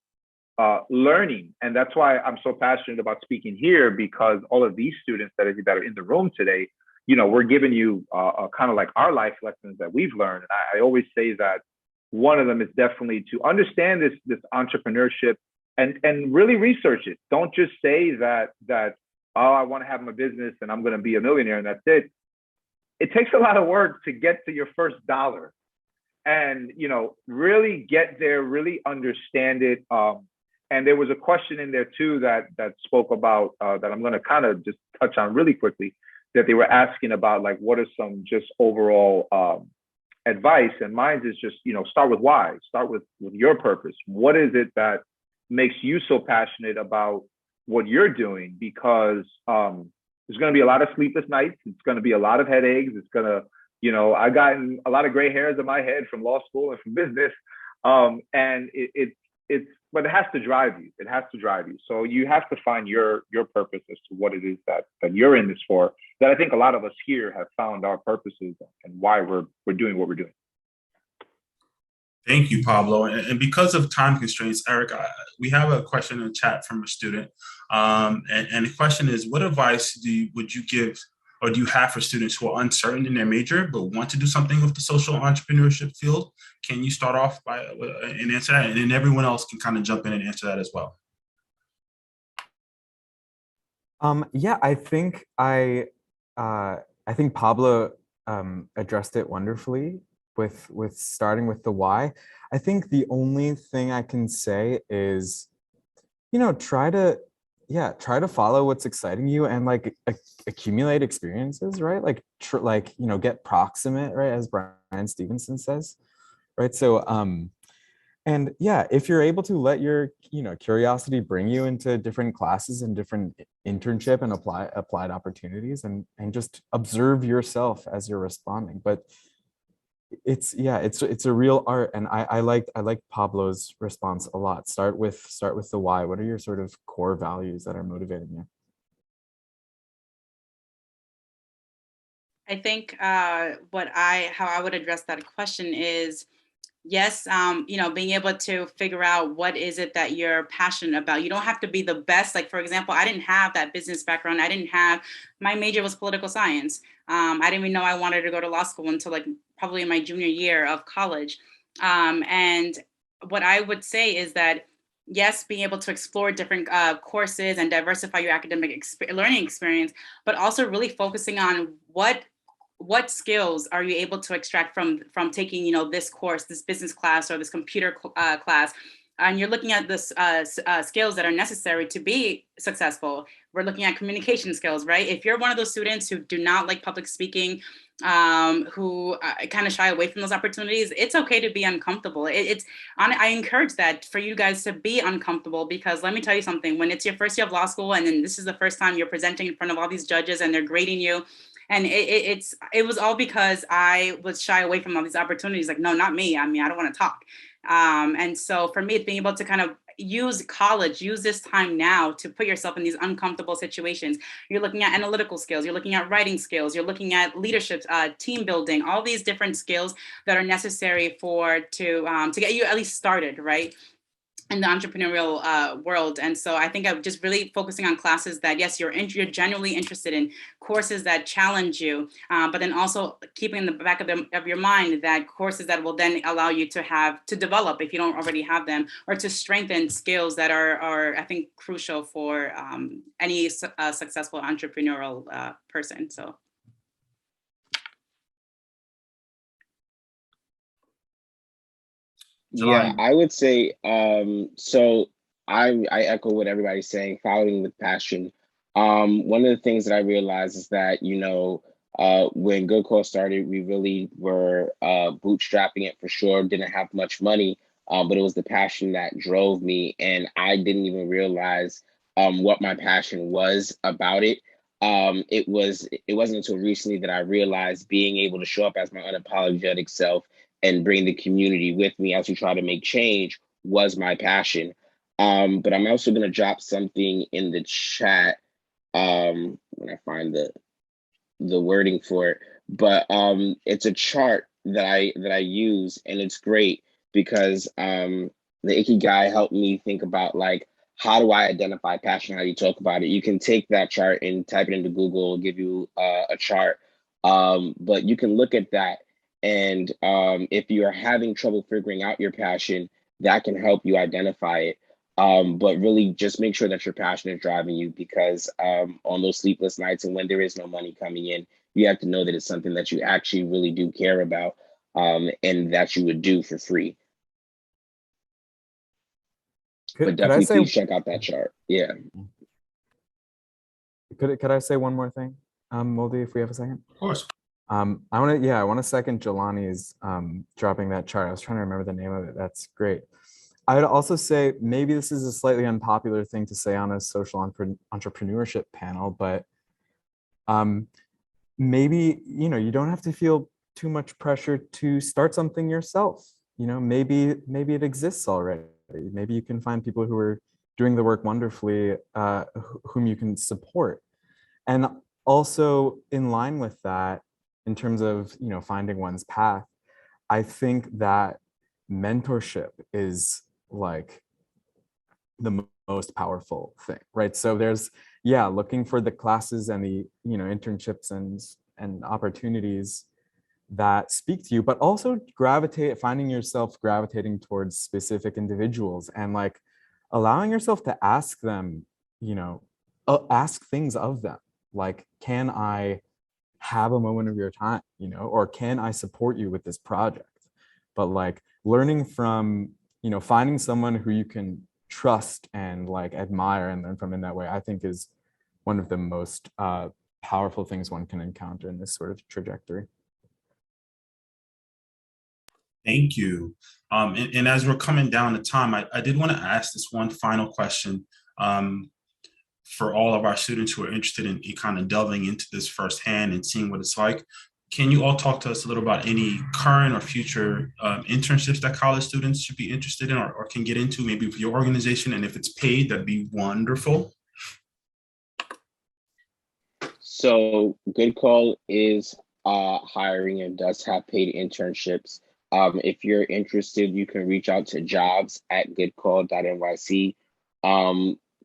learning. And that's why I'm so passionate about speaking here, because all of these students that are in the room today, we're giving you kind of like our life lessons that we've learned. And I always say that one of them is definitely to understand this entrepreneurship and really research it. Don't just say that, oh, I want to have my business and I'm going to be a millionaire and that's it. It takes a lot of work to get to your first dollar and, really get there, really understand it. And there was a question in there too that spoke about that I'm going to kind of just touch on really quickly, that they were asking about, like, what are some just overall advice? And mine is just, start with why, start with your purpose. What is it that makes you so passionate about what you're doing? Because there's going to be a lot of sleepless nights. It's going to be a lot of headaches. It's going to, I've gotten a lot of gray hairs in my head from law school and from business. And but it has to drive you. It has to drive you. So you have to find your purpose as to what it is that you're in this for. That I think a lot of us here have found our purposes and why we're doing what we're doing. Thank you, Pablo. And because of time constraints, Eric, we have a question in the chat from a student. And the question is, what advice would you give or do you have for students who are uncertain in their major but want to do something with the social entrepreneurship field? Can you start off and answer that? And then everyone else can kind of jump in and answer that as well. Yeah, I think Pablo addressed it wonderfully with starting with the why. I think the only thing I can say is, try to follow what's exciting you and like accumulate experiences, right? Like get proximate, right? As Brian Stevenson says, right? So, and yeah, if you're able to let your, curiosity bring you into different classes and different internship and applied opportunities and just observe yourself as you're responding. But it's a real art. And I like Pablo's response a lot. Start with the why. What are your sort of core values that are motivating you? I think how I would address that question is, yes, being able to figure out what is it that you're passionate about. You don't have to be the best. Like, for example, I didn't have that business background. My major was political science. I didn't even know I wanted to go to law school until like probably in my junior year of college. And what I would say is that, yes, being able to explore different courses and diversify your academic learning experience, but also really focusing on what skills are you able to extract from taking, this course, this business class or this computer class. And you're looking at this skills that are necessary to be successful. We're looking at communication skills, right? If you're one of those students who do not like public speaking, who kind of shy away from those opportunities, it's okay to be uncomfortable. I encourage that for you guys to be uncomfortable, because let me tell you something, when it's your first year of law school and then this is the first time you're presenting in front of all these judges and they're grading you, and it was all because I was shy away from all these opportunities. Like, no, not me. I mean, I don't want to talk. And so for me, it's being able to kind of use this time now to put yourself in these uncomfortable situations. You're looking at analytical skills, you're looking at writing skills, you're looking at leadership, team building, all these different skills that are necessary to get you at least started, right, in the entrepreneurial world. And so I think I'm just really focusing on classes that, yes, you're genuinely interested in, courses that challenge you, but then also keeping in the back of your mind that courses that will then allow you to develop, if you don't already have them, or to strengthen skills that are I think, crucial for any successful entrepreneurial person. So. Yeah, I would say, so I echo what everybody's saying, following with passion. One of the things that I realized is that, when Good Cause started, we really were bootstrapping it for sure, didn't have much money, but it was the passion that drove me. And I didn't even realize what my passion was about it. It wasn't until recently that I realized being able to show up as my unapologetic self and bring the community with me as we try to make change was my passion. But I'm also going to drop something in the chat when I find the wording for it. But it's a chart that I use, and it's great because the Ikigai helped me think about like, how do I identify passion? How do you talk about it? You can take that chart and type it into Google, give you a chart. But you can look at that, and if you are having trouble figuring out your passion, that can help you identify it. But really just make sure that your passion is driving you, because on those sleepless nights and when there is no money coming in, you have to know that it's something that you actually really do care about, and that you would do for free. But definitely please check out that chart. Yeah. Could I say one more thing, Moldy, if we have a second? Of course. I want to second Jelani's dropping that chart. I was trying to remember the name of it. That's great. I would also say maybe this is a slightly unpopular thing to say on a social entrepreneurship panel, but maybe, you don't have to feel too much pressure to start something yourself. Maybe it exists already. Maybe you can find people who are doing the work wonderfully, whom you can support. And also in line with that, in terms of, finding one's path, I think that mentorship is like the most powerful thing, right? So there's, looking for the classes and the, internships and opportunities that speak to you, but also finding yourself gravitating towards specific individuals and like allowing yourself to ask them, ask things of them. Like, can I have a moment of your time, or can I support you with this project? But like learning from, finding someone who you can trust and like admire and learn from in that way, I think is one of the most powerful things one can encounter in this sort of trajectory. Thank you. And as we're coming down to time, I did want to ask this one final question for all of our students who are interested in kind of delving into this firsthand and seeing what it's like. Can you all talk to us a little about any current or future internships that college students should be interested in or can get into, maybe with your organization? And if it's paid, that'd be wonderful. So Good Call is hiring and does have paid internships. If you're interested, you can reach out to jobs@goodcall.nyc.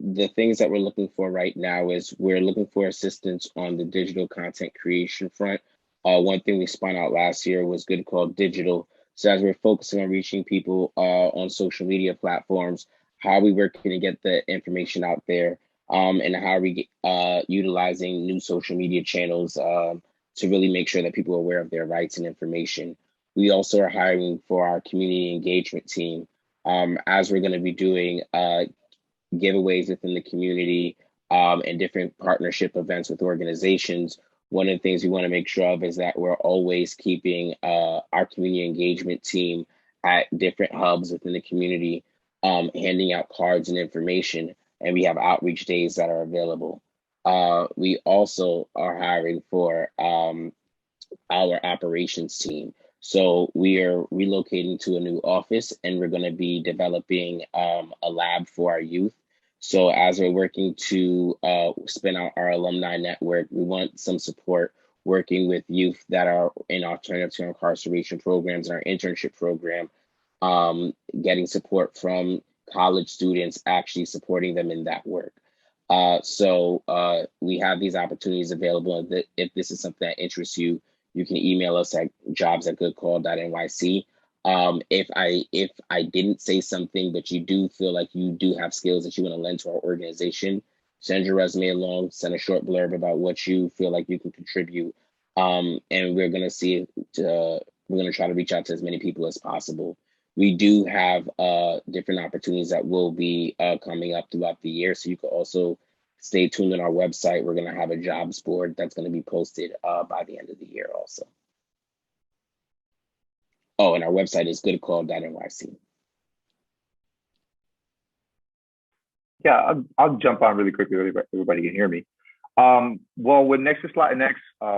The things that we're looking for right now is we're looking for assistance on the digital content creation front. One thing we spun out last year was Good Call Digital. So as we're focusing on reaching people on social media platforms, how are we working to get the information out there, and how are we utilizing new social media channels to really make sure that people are aware of their rights and information. We also are hiring for our community engagement team, as we're going to be doing giveaways within the community and different partnership events with organizations. One of the things we want to make sure of is that we're always keeping our community engagement team at different hubs within the community, handing out cards and information, and we have outreach days that are available. We also are hiring for our operations team. So we are relocating to a new office, and we're going to be developing a lab for our youth. So as we're working to spin out our alumni network, we want some support working with youth that are in alternative to incarceration programs and our internship program, getting support from college students, actually supporting them in that work. So we have these opportunities available. If this is something that interests you, you can email us at jobs@goodcall.nyc. If I didn't say something, but you do feel like you do have skills that you want to lend to our organization, send your resume along, send a short blurb about what you feel like you can contribute. And we're going to try to reach out to as many people as possible. We do have different opportunities that will be coming up throughout the year. So you can also stay tuned on our website. We're going to have a jobs board that's going to be posted by the end of the year also. Oh, and our website is goodcall.nyc. Yeah, I'll jump on really quickly. Everybody can hear me. Well, with Nexus Latinx,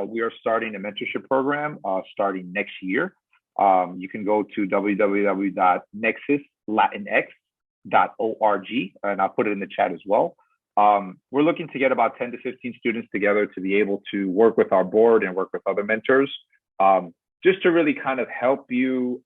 we are starting a mentorship program starting next year. You can go to www.nexuslatinx, and I'll put it in the chat as well. We're looking to get about 10 to 15 students together to be able to work with our board and work with other mentors, just to really kind of help you.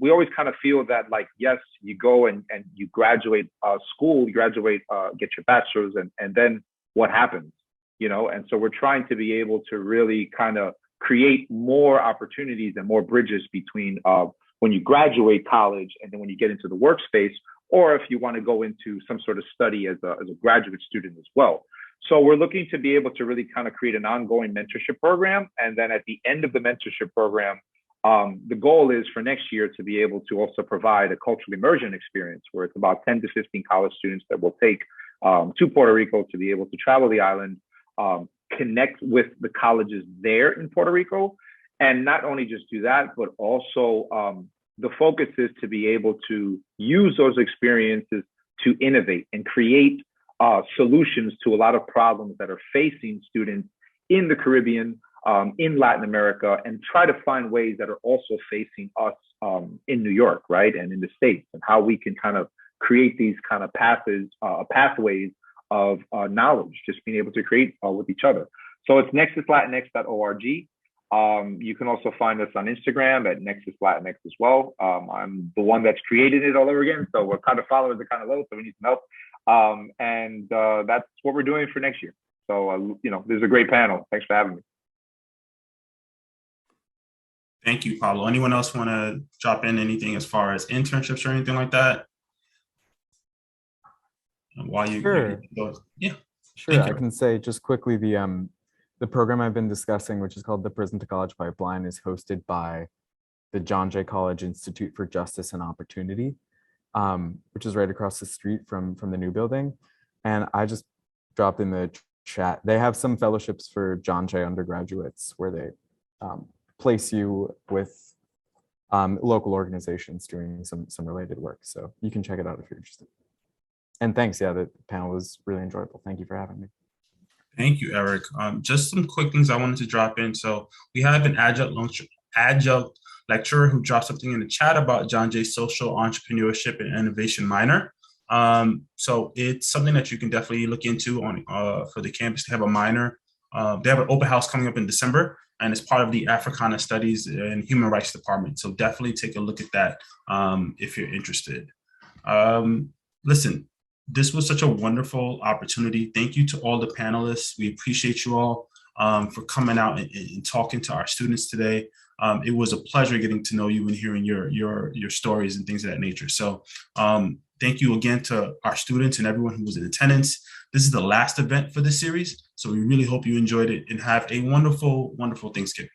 We always kind of feel that, like, yes, you go and you graduate school, you graduate, get your bachelor's, and then what happens, you know? And so we're trying to be able to really kind of create more opportunities and more bridges between when you graduate college and then when you get into the workspace, or if you want to go into some sort of study as a graduate student as well. So we're looking to be able to really kind of create an ongoing mentorship program. And then at the end of the mentorship program, the goal is for next year to be able to also provide a cultural immersion experience where it's about 10 to 15 college students that will take to Puerto Rico to be able to travel the island, connect with the colleges there in Puerto Rico. And not only just do that, but also the focus is to be able to use those experiences to innovate and create solutions to a lot of problems that are facing students in the Caribbean, in Latin America, and try to find ways that are also facing us in New York, right? And in the States, and how we can kind of create these kind of pathways of knowledge, just being able to create with each other. So it's nexuslatinx.org. You can also find us on Instagram at Nexus Latinx as well. I'm the one that's created it all over again. So we're kind of followers are kind of low, so we need some help. And that's what we're doing for next year. So, you know, this is a great panel. Thanks for having me. Thank you, Paulo. Anyone else want to drop in anything as far as internships or anything like that? While you, Sure. Yeah. Sure, I can say just quickly, the program I've been discussing, which is called the Prison to College Pipeline, is hosted by the John Jay College Institute for Justice and Opportunity, which is right across the street from the new building. And I just dropped in the chat. They have some fellowships for John Jay undergraduates where they place you with local organizations doing some related work. So you can check it out if you're interested. And thanks, yeah, the panel was really enjoyable. Thank you for having me. Thank you, Eric. Just some quick things I wanted to drop in. So we have an adjunct lecturer who dropped something in the chat about John Jay's social entrepreneurship and innovation minor. So it's something that you can definitely look into on for the campus to have a minor. They have an open house coming up in December, and it's part of the Africana Studies and Human Rights Department. So definitely take a look at that if you're interested. Listen, this was such a wonderful opportunity. Thank you to all the panelists. We appreciate you all for coming out and talking to our students today. It was a pleasure getting to know you and hearing your stories and things of that nature. So thank you again to our students and everyone who was in attendance. This is the last event for this series, so we really hope you enjoyed it and have a wonderful, wonderful Thanksgiving.